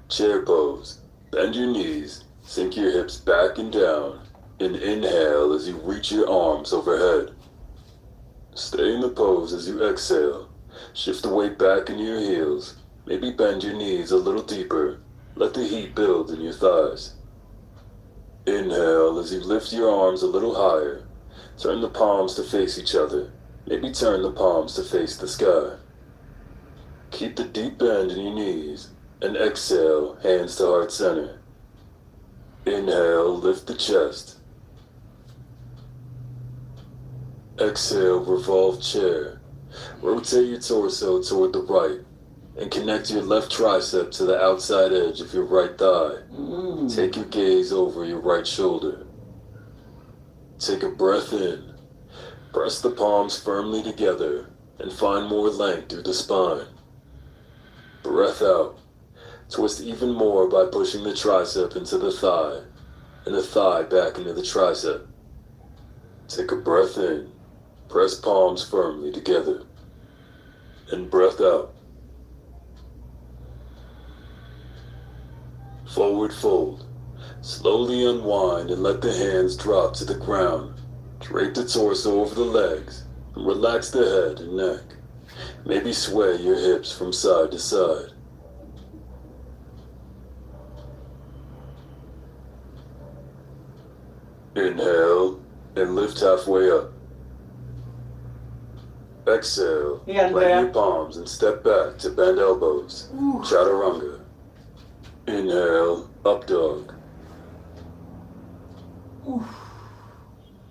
Chair pose. Bend your knees, sink your hips back and down, and inhale as you reach your arms overhead. Stay in the pose as you exhale. Shift the weight back into your heels. Maybe bend your knees a little deeper. Let the heat build in your thighs. Inhale as you lift your arms a little higher. Turn the palms to face each other. Maybe turn the palms to face the sky. Keep the deep bend in your knees. And exhale, hands to heart center. Inhale, lift the chest. Exhale, revolve chair. Rotate your torso toward the right and connect your left tricep to the outside edge of your right thigh. Take your gaze over your right shoulder. Take a breath in. Press the palms firmly together and find more length through the spine. Breath out. Twist even more by pushing the tricep into the thigh and the thigh back into the tricep. Take a breath in. Press palms firmly together. And breath out. Forward fold. Slowly unwind and let the hands drop to the ground. Drape the torso over the legs and relax the head and neck. Maybe sway your hips from side to side. Inhale and lift halfway up. Exhale, Here and plant there. your palms and step back to bend elbows. Chaturanga. Inhale, up dog.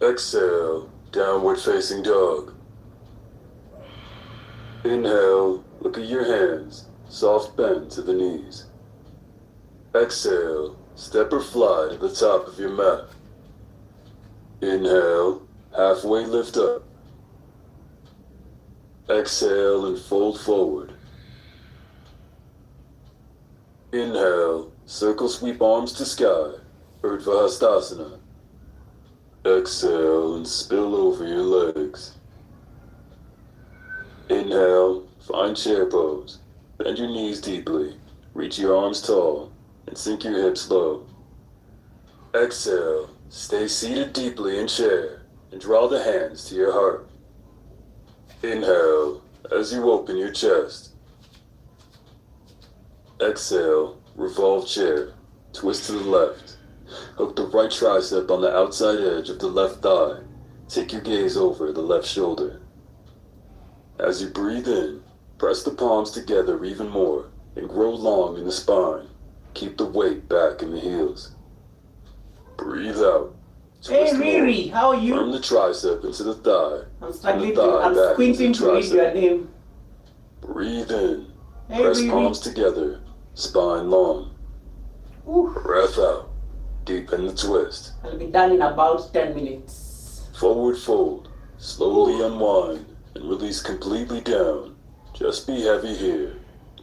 Exhale, downward facing dog. Inhale, look at your hands, soft bend to the knees. Exhale, step or fly to the top of your mat. Inhale, halfway lift up. Exhale and fold forward. Inhale, circle sweep arms to sky, Urdhva Hastasana. Exhale and spill over your legs. Inhale, find chair pose. Bend your knees deeply, reach your arms tall, and sink your hips low. Exhale, stay seated deeply in chair, and draw the hands to your heart. Inhale, as you open your chest. Exhale, revolve chair, twist to the left. Hook the right tricep on the outside edge of the left thigh. Take your gaze over the left shoulder. As you breathe in, press the palms together even more and grow long in the spine. Keep the weight back in the heels. Breathe out. Hey Twist Riri, more. how are you? Firm the tricep into the thigh. I'm struggling thigh to, I'm back squinting into to the read tricep. your name. Breathe in. Hey Press Riri. palms together. Spine long. Ooh, Breath out. Deepen the twist. I'll be done in about 10 minutes. Forward fold. Slowly unwind and release completely down. Just be heavy here.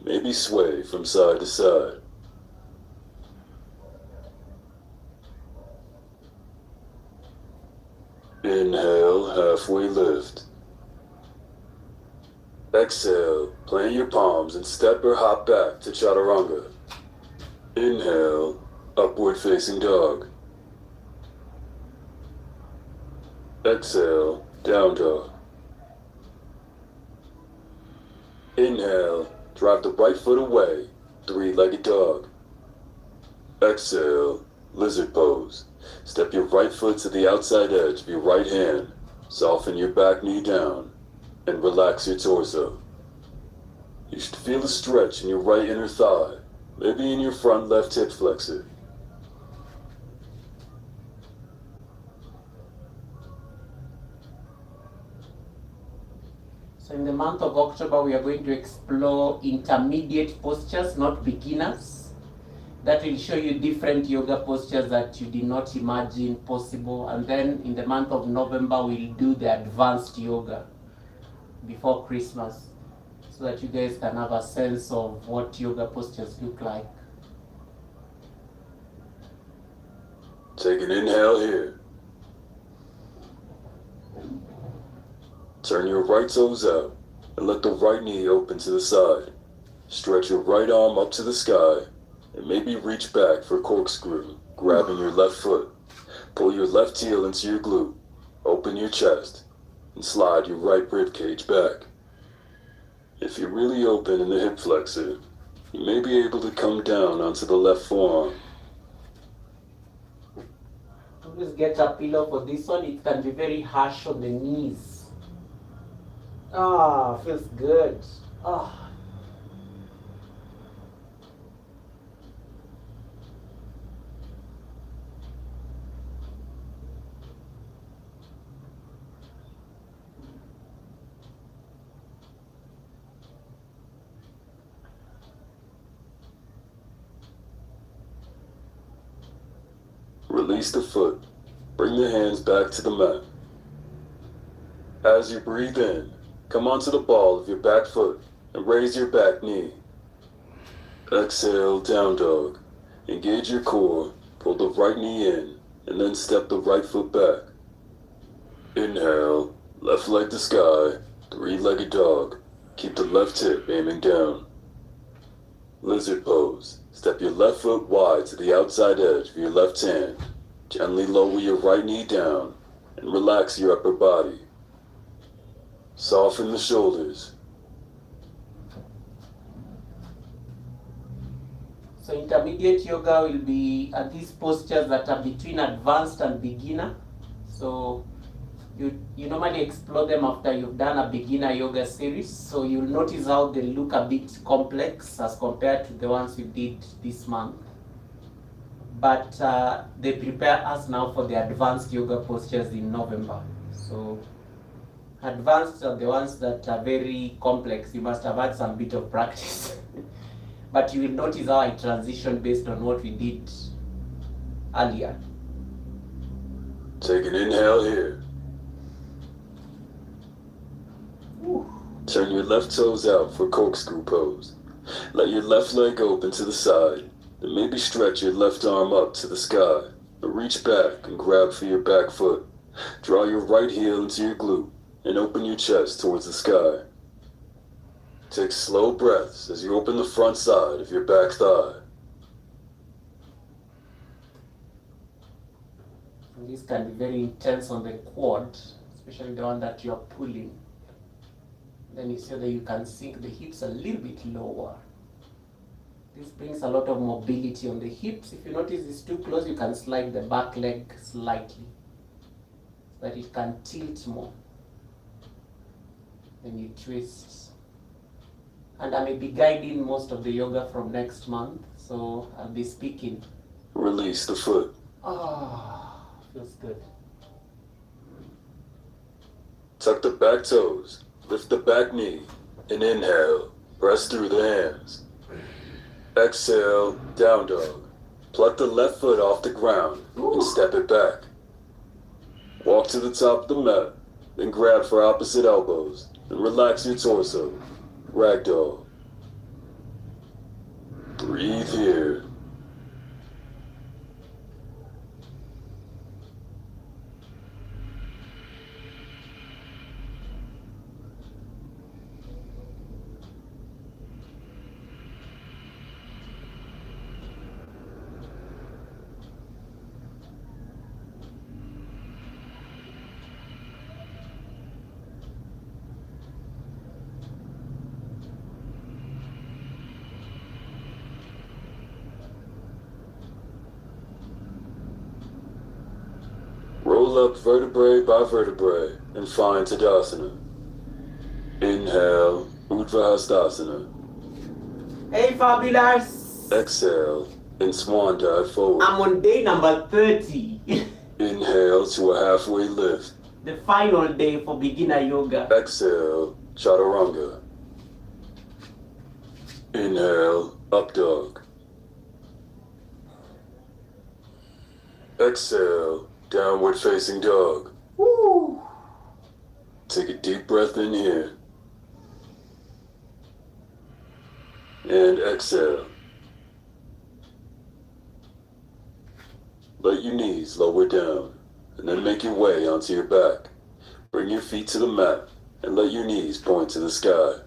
Maybe sway from side to side. Inhale, halfway lift. Exhale, plant your palms and step or hop back to chaturanga. Inhale, upward facing dog. Exhale, down dog. Inhale, drive the right foot away, three-legged dog. Exhale, lizard pose. Step your right foot to the outside edge of your right hand. Soften your back knee down and relax your torso. You should feel a stretch in your right inner thigh, maybe in your front left hip flexor. So in the month of October, we are going to explore intermediate postures, not beginners. That will show you different yoga postures that you did not imagine possible. And then in the month of November, we'll do the advanced yoga before Christmas, so that you guys can have a sense of what yoga postures look like. Take an inhale here. Turn your right toes out and let the right knee open to the side. Stretch your right arm up to the sky and maybe reach back for corkscrew, grabbing your left foot. Pull your left heel into your glute, open your chest, and slide your right rib cage back. If you're really open in the hip flexor, you may be able to come down onto the left forearm. Always get a pillow for this one. It can be very harsh on the knees. Ah, feels good. Ah. Release the foot. Bring the hands back to the mat. As you breathe in, come onto the ball of your back foot and raise your back knee. Exhale, down dog. Engage your core, pull the right knee in, and then step the right foot back. Inhale, left leg to sky, three-legged dog. Keep the left hip aiming down. Lizard pose. Step your left foot wide to the outside edge of your left hand. Gently lower your right knee down and relax your upper body. Soften the shoulders. So intermediate yoga will be at these postures that are between advanced and beginner. So you normally explore them after you've done a beginner yoga series. So you'll notice how they look a bit complex as compared to the ones we did this month. But they prepare us now for the advanced yoga postures in November. So advanced are the ones that are very complex. You must have had some bit of practice. But you will notice how I transition based on what we did earlier. Take an inhale here. Ooh. Turn your left toes out for corkscrew pose. Let your left leg open to the side, then maybe stretch your left arm up to the sky, or reach back and grab for your back foot. Draw your right heel into your glute and open your chest towards the sky. Take slow breaths as you open the front side of your back thigh. And this can be very intense on the quad, especially the one that you're pulling. Then you see that you can sink the hips a little bit lower. This brings a lot of mobility on the hips. If you notice it's too close, you can slide the back leg slightly so that it can tilt more. Then you twist. And I may be guiding most of the yoga from next month, so I'll be speaking. Release the foot. Ah, feels good. Tuck the back toes. Lift the back knee. And inhale. Press through the hands. Exhale, down dog. Pluck the left foot off the ground and step it back. Walk to the top of the mat, then grab for opposite elbows and relax your torso. Ragdoll. Breathe here. up vertebrae by vertebrae and find Tadasana. Inhale, Uttanasana. Hey, fabulous! Exhale, and swan dive forward. I'm on day number 30. Inhale to a halfway lift. The final day for beginner yoga. Exhale, Chaturanga. Inhale, up dog. Exhale, downward facing dog. Woo! Take a deep breath in here. And exhale. Let your knees lower down, and then make your way onto your back. Bring your feet to the mat, and let your knees point to the sky.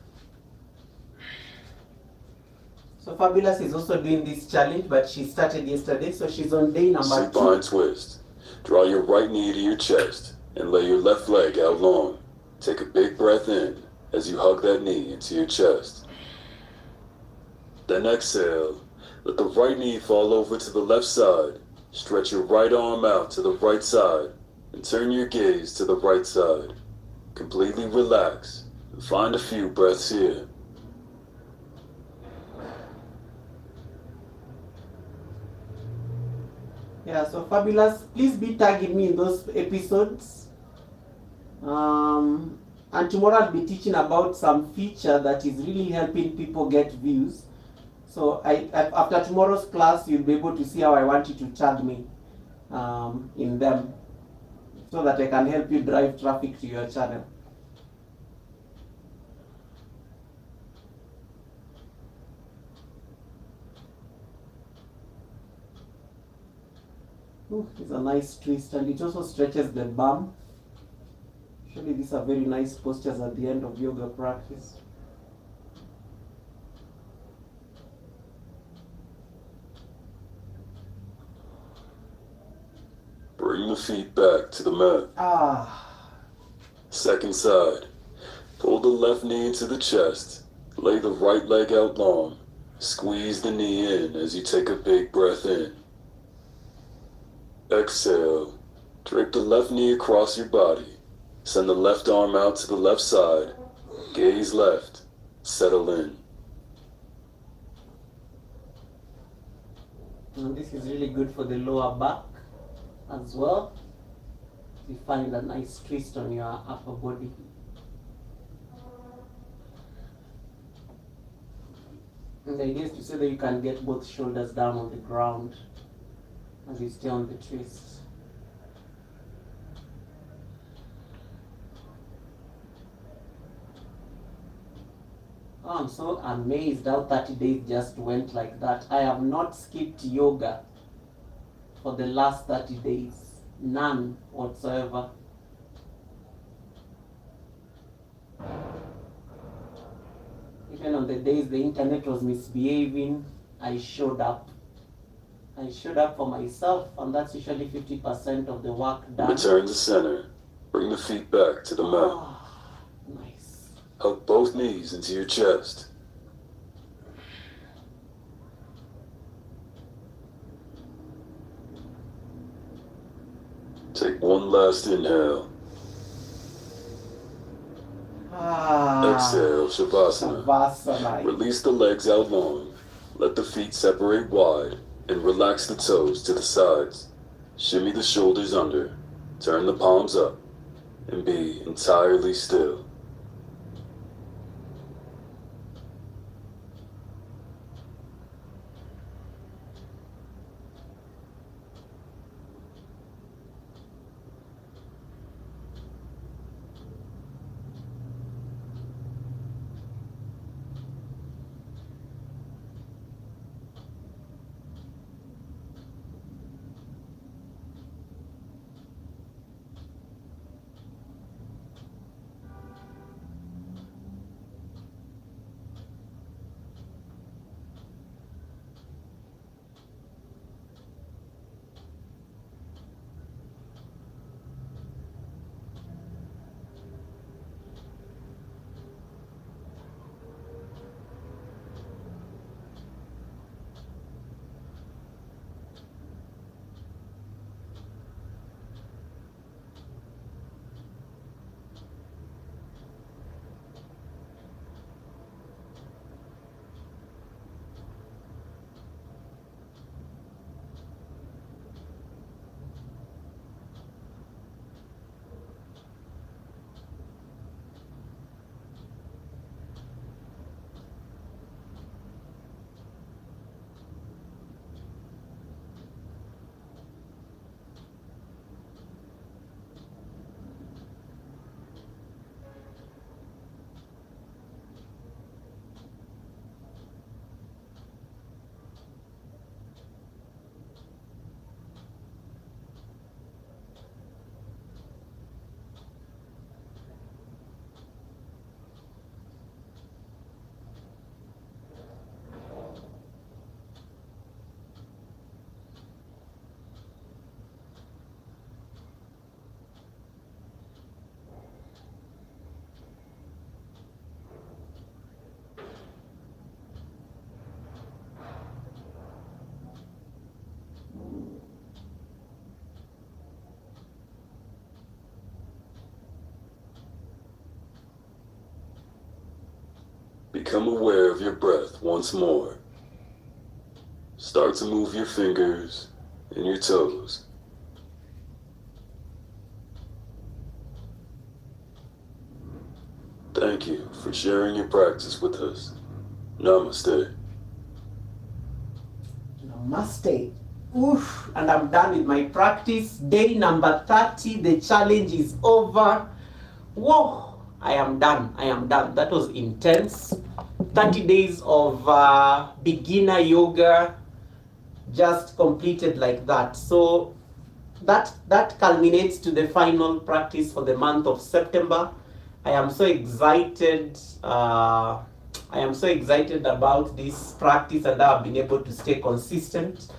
So Fabulous is also doing this challenge, but she started yesterday, so she's on day number 2. Supine twist. Draw your right knee to your chest, and lay your left leg out long. Take a big breath in as you hug that knee into your chest. Then exhale. Let the right knee fall over to the left side. Stretch your right arm out to the right side and turn your gaze to the right side. Completely relax and find a few breaths here. Yeah, so Fabulous, please be tagging me in those episodes. And tomorrow I'll be teaching about some feature that is really helping people get views. So after tomorrow's class, you'll be able to see how I want you to tag me in them, so that I can help you drive traffic to your channel. Ooh, it's a nice twist, and it also stretches the bum. Surely these are very nice postures at the end of yoga practice. Bring the feet back to the mat. Second side. Pull the left knee into the chest. Lay the right leg out long. Squeeze the knee in as you take a big breath in. Exhale. Drape the left knee across your body. Send the left arm out to the left side. Gaze left. Settle in. And this is really good for the lower back as well. You find a nice twist on your upper body. And the idea is to say that you can get both shoulders down on the ground as you stay on the twist. Oh, I'm so amazed how 30 days just went like that. I have not skipped yoga for the last 30 days. None whatsoever. Even on the days the internet was misbehaving, I showed up. I showed up for myself, and that's usually 50% of the work done. Return to center. Bring the feet back to the mat. Oh, nice. Hug both knees into your chest. Take one last inhale. Exhale, Shavasana. Shavasana. Release the legs out long. Let the feet separate wide and relax the toes to the sides. Shimmy the shoulders under. Turn the palms up and be entirely still. Become aware of your breath once more. Start to move your fingers and your toes. Thank you for sharing your practice with us. Namaste. Namaste. Oof, and I'm done with my practice. Day number 30, the challenge is over. Whoa, I am done. That was intense. 30 days of beginner yoga just completed like that. So that culminates to the final practice for the month of September. I am so excited. I am so excited about this practice, and I've been able to stay consistent,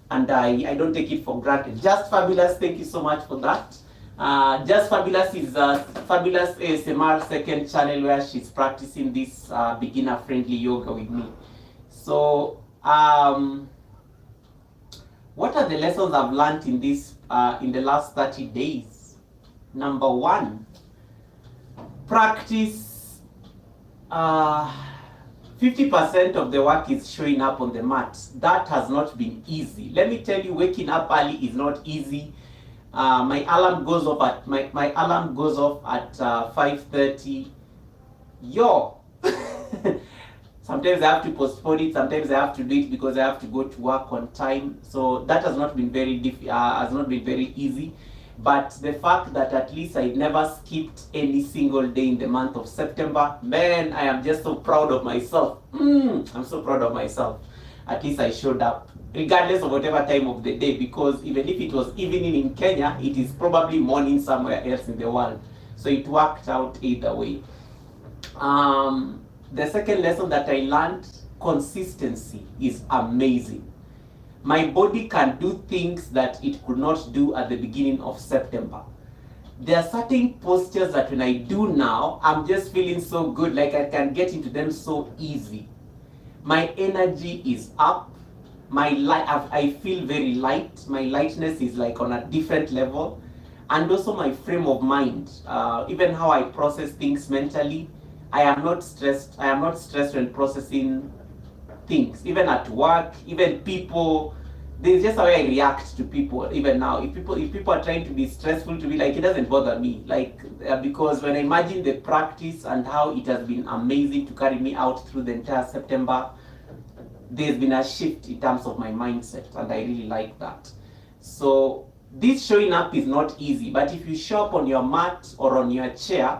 and I don't take it for granted. Just Fabulous, thank you so much for that. Just Fabulous is Fabulous ASMR second channel where she's practicing this beginner-friendly yoga with me. So, what are the lessons I've learned in this in the last 30 days? Number one, practice. 50% of the work is showing up on the mat. That has not been easy. Let me tell you, waking up early is not easy. My alarm goes off at my alarm goes off at 5:30. Sometimes I have to postpone it. Sometimes I have to do it because I have to go to work on time. So that has not been very easy. But the fact that at least I never skipped any single day in the month of September, man, I am just so proud of myself. I'm so proud of myself. At least I showed up, regardless of whatever time of the day, because even if it was evening in Kenya, it is probably morning somewhere else in the world. So it worked out either way. The second lesson that I learned, consistency is amazing. My body can do things that it could not do at the beginning of September. There are certain postures that when I do now, I'm just feeling so good, like I can get into them so easy. My energy is up. I feel very light. My lightness is like on a different level. And also my frame of mind, even how I process things mentally, I am not stressed. I am not stressed when processing things, even at work, even people. There's just how I react to people. Even now, if people are trying to be stressful to me, like, it doesn't bother me, like, because when I imagine the practice and how it has been amazing to carry me out through the entire September, there's been a shift in terms of my mindset, and I really like that. So this showing up is not easy, but if you show up on your mat or on your chair,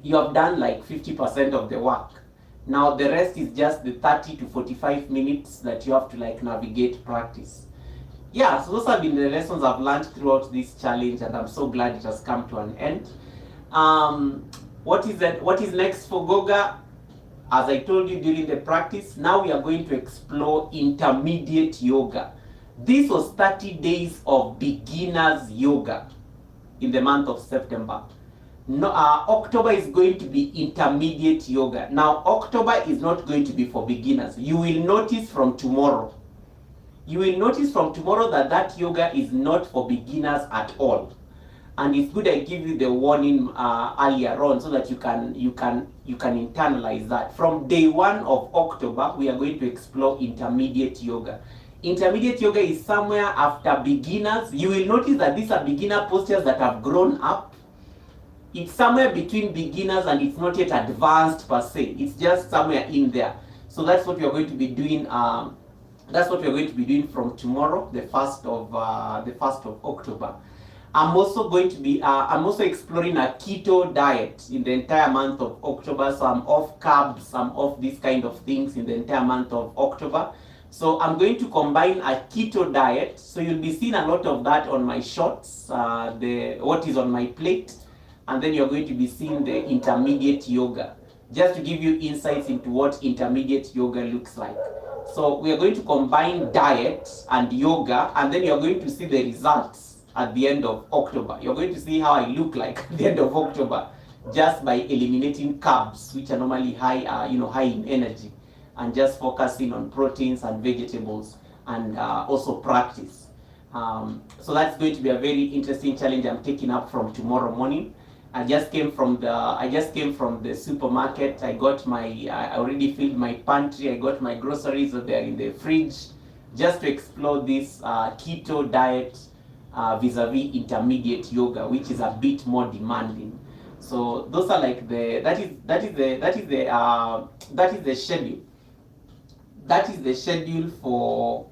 you have done like 50% of the work. Now the rest is just the 30 to 45 minutes that you have to like navigate practice. Yeah, so those have been the lessons I've learned throughout this challenge, and I'm so glad it has come to an end. What is next for Goga? As I told you during the practice, now we are going to explore intermediate yoga. This was 30 days of beginners yoga in the month of September. No, October is going to be intermediate yoga. Now, October is not going to be for beginners. You will notice from tomorrow. That yoga is not for beginners at all. And it's good I give you the warning earlier on so that you can internalize that. From day 1 of October, we are going to explore intermediate yoga. Intermediate yoga is somewhere after beginners. You will notice that these are beginner postures that have grown up. It's somewhere between beginners and it's not yet advanced per se. It's just somewhere in there. So that's what we are going to be doing. That's what we are going to be doing from tomorrow, the 1st of October. I'm also exploring a keto diet in the entire month of October. So I'm off carbs, I'm off these kind of things in the entire month of October. So I'm going to combine a keto diet. So you'll be seeing a lot of that on my shorts, what is on my plate. And then you're going to be seeing the intermediate yoga, just to give you insights into what intermediate yoga looks like. So we are going to combine diet and yoga, and then you're going to see the results at the end of October. You're going to see how I look like at the end of October, just by eliminating carbs, which are normally high in energy, and just focusing on proteins and vegetables, and also practice. So that's going to be a very interesting challenge I'm taking up from tomorrow morning. I just came from the supermarket. I already filled my pantry. I got my groceries, so they're in the fridge, just to explore this keto diet vis-a-vis intermediate yoga, which is a bit more demanding. So those are like that is the schedule. That is the schedule for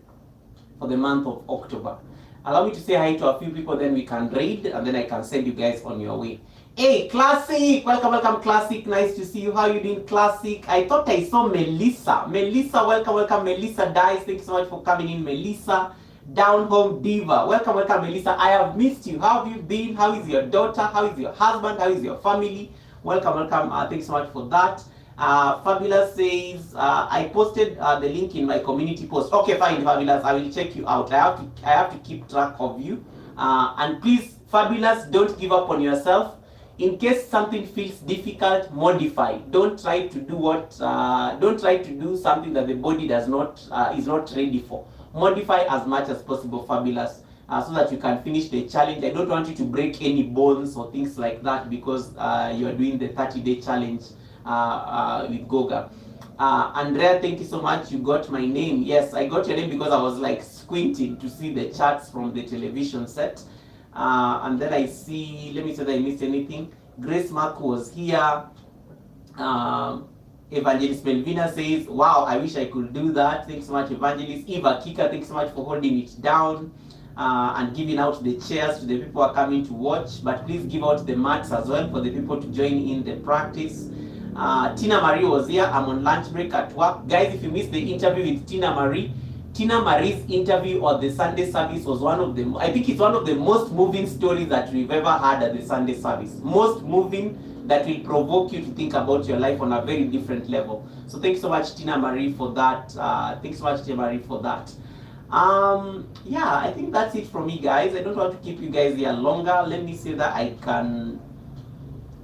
the month of October. Allow me to say hi to a few people, then we can raid, and then I can send you guys on your way. Hey, Classic! Welcome, Classic. Nice to see you. How you doing, Classic? I thought I saw Melissa. Melissa, welcome. Melissa Dice. Thanks so much for coming in, Melissa. Down Home Diva. Welcome, Melissa. I have missed you. How have you been? How is your daughter? How is your husband? How is your family? Welcome. Thanks so much for that. Fabulous says, I posted the link in my community post. Okay, fine, Fabulous. I will check you out. I have to keep track of you. And please, Fabulous, don't give up on yourself. In case something feels difficult, modify. Don't try to do something that the body is not ready for. Modify as much as possible, Fabulous, so that you can finish the challenge. I don't want you to break any bones or things like that because you are doing the 30-day challenge with Goga. Andrea, thank you so much. You got my name. Yes, I got your name because I was like squinting to see the charts from the television set. And then I see, let me see if I missed anything. Grace Mark was here. Evangelist Melvina says, wow, I wish I could do that. Thanks so much, Evangelist. Eva Kika, thanks so much for holding it down and giving out the chairs to the people who are coming to watch. But please give out the mats as well for the people to join in the practice. Tina Marie was here. I'm on lunch break at work. Guys, if you missed the interview with Tina Marie's interview on the Sunday service was I think it's one of the most moving stories that we've ever had at the Sunday service. Most moving, that will provoke you to think about your life on a very different level. So thanks so much, Tina Marie, for that. Yeah, I think that's it from me, guys. I don't want to keep you guys here longer. Let me say that I can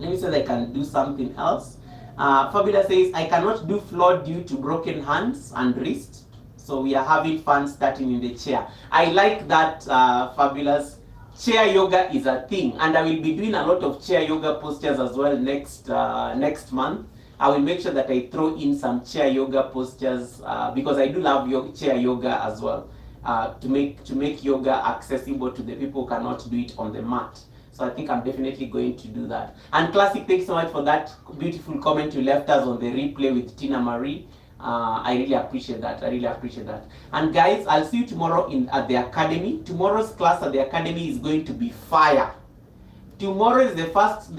do something else. Fabula says, I cannot do floor due to broken hands and wrist. So we are having fun starting in the chair. I like that, Fabulous. Chair yoga is a thing, and I will be doing a lot of chair yoga postures as well next month. I will make sure that I throw in some chair yoga postures because I do love chair yoga as well, to make yoga accessible to the people who cannot do it on the mat. So I think I'm definitely going to do that. And Classic, thanks so much for that beautiful comment you left us on the replay with Tina Marie. I really appreciate that. And guys, I'll see you tomorrow at the academy. Tomorrow's class at the academy is going to be fire. Tomorrow is the first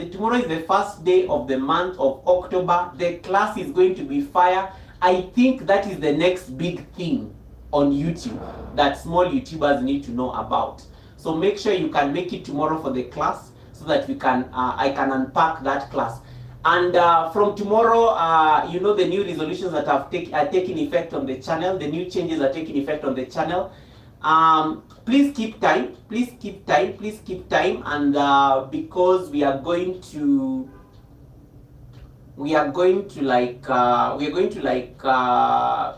day of the month of October. The class is going to be fire. I think that is the next big thing on YouTube that small YouTubers need to know about. So make sure you can make it tomorrow for the class so that I can unpack that class. And from tomorrow, you know, the new resolutions that are taking effect on the channel, the new changes are taking effect on the channel. Please keep time, and because we are going to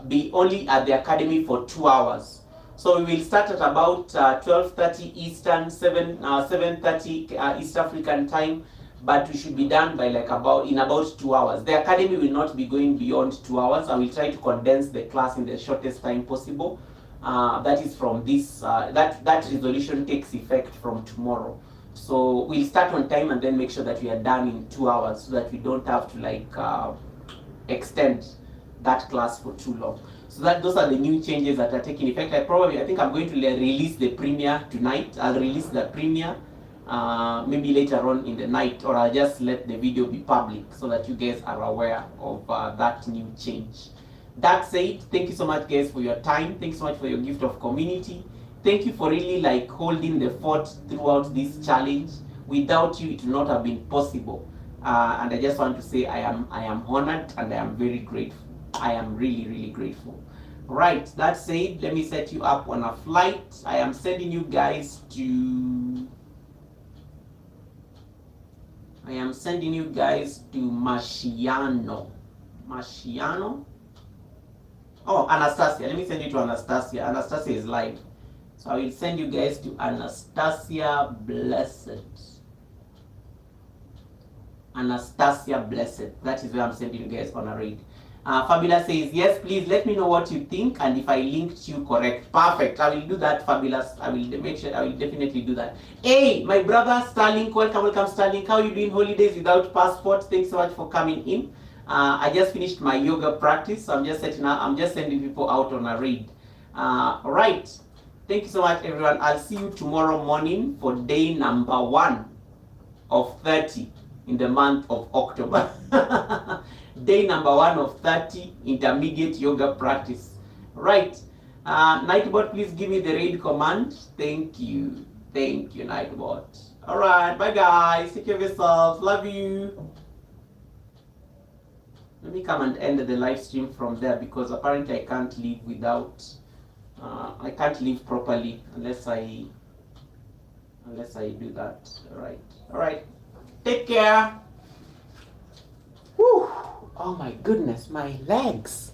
be only at the academy for 2 hours. So we will start at about 12:30 Eastern, 7:30 East African time, but we should be done by in about 2 hours. The academy will not be going beyond 2 hours. I will try to condense the class in the shortest time possible. That is from this, that resolution takes effect from tomorrow. So we'll start on time and then make sure that we are done in 2 hours so that we don't have to extend that class for too long. So those are the new changes that are taking effect. I think I'm going to release the premiere tonight. I'll release the premiere maybe later on in the night, or I'll just let the video be public so that you guys are aware of that new change. That said, thank you so much, guys, for your time. Thanks so much for your gift of community. Thank you for really holding the fort throughout this challenge. Without you, it would not have been possible. And I just want to say I am honored and I am very grateful. I am really, really grateful. Right, that said, let me set you up on a flight. I am sending you guys to Marciano. Oh, Anastasia. Let me send you to Anastasia. Anastasia is live. So I will send you guys to Anastasia Blessed. Anastasia Blessed. That is where I'm sending you guys on a raid. Fabulous says, yes, please let me know what you think and if I linked you correct. Perfect. I will do that, Fabulous. I will make sure, I will definitely do that. Hey, my brother Starlink, welcome, Starlink. How are you doing? Holidays without passport? Thanks so much for coming in. I just finished my yoga practice, so I'm just sending people out on a raid. Right. Thank you so much, everyone. I'll see you tomorrow morning for day number 1 of 30 in the month of October. Day number 1 of 30 intermediate yoga practice. Right. Nightbot, please give me the raid command. Thank you. Thank you, Nightbot. All right. Bye, guys. Take care of yourselves. Love you. Let me come and end the live stream from there because apparently I can't leave without. I can't leave properly unless I do that. All right. Take care. Whew. Oh my goodness, my legs.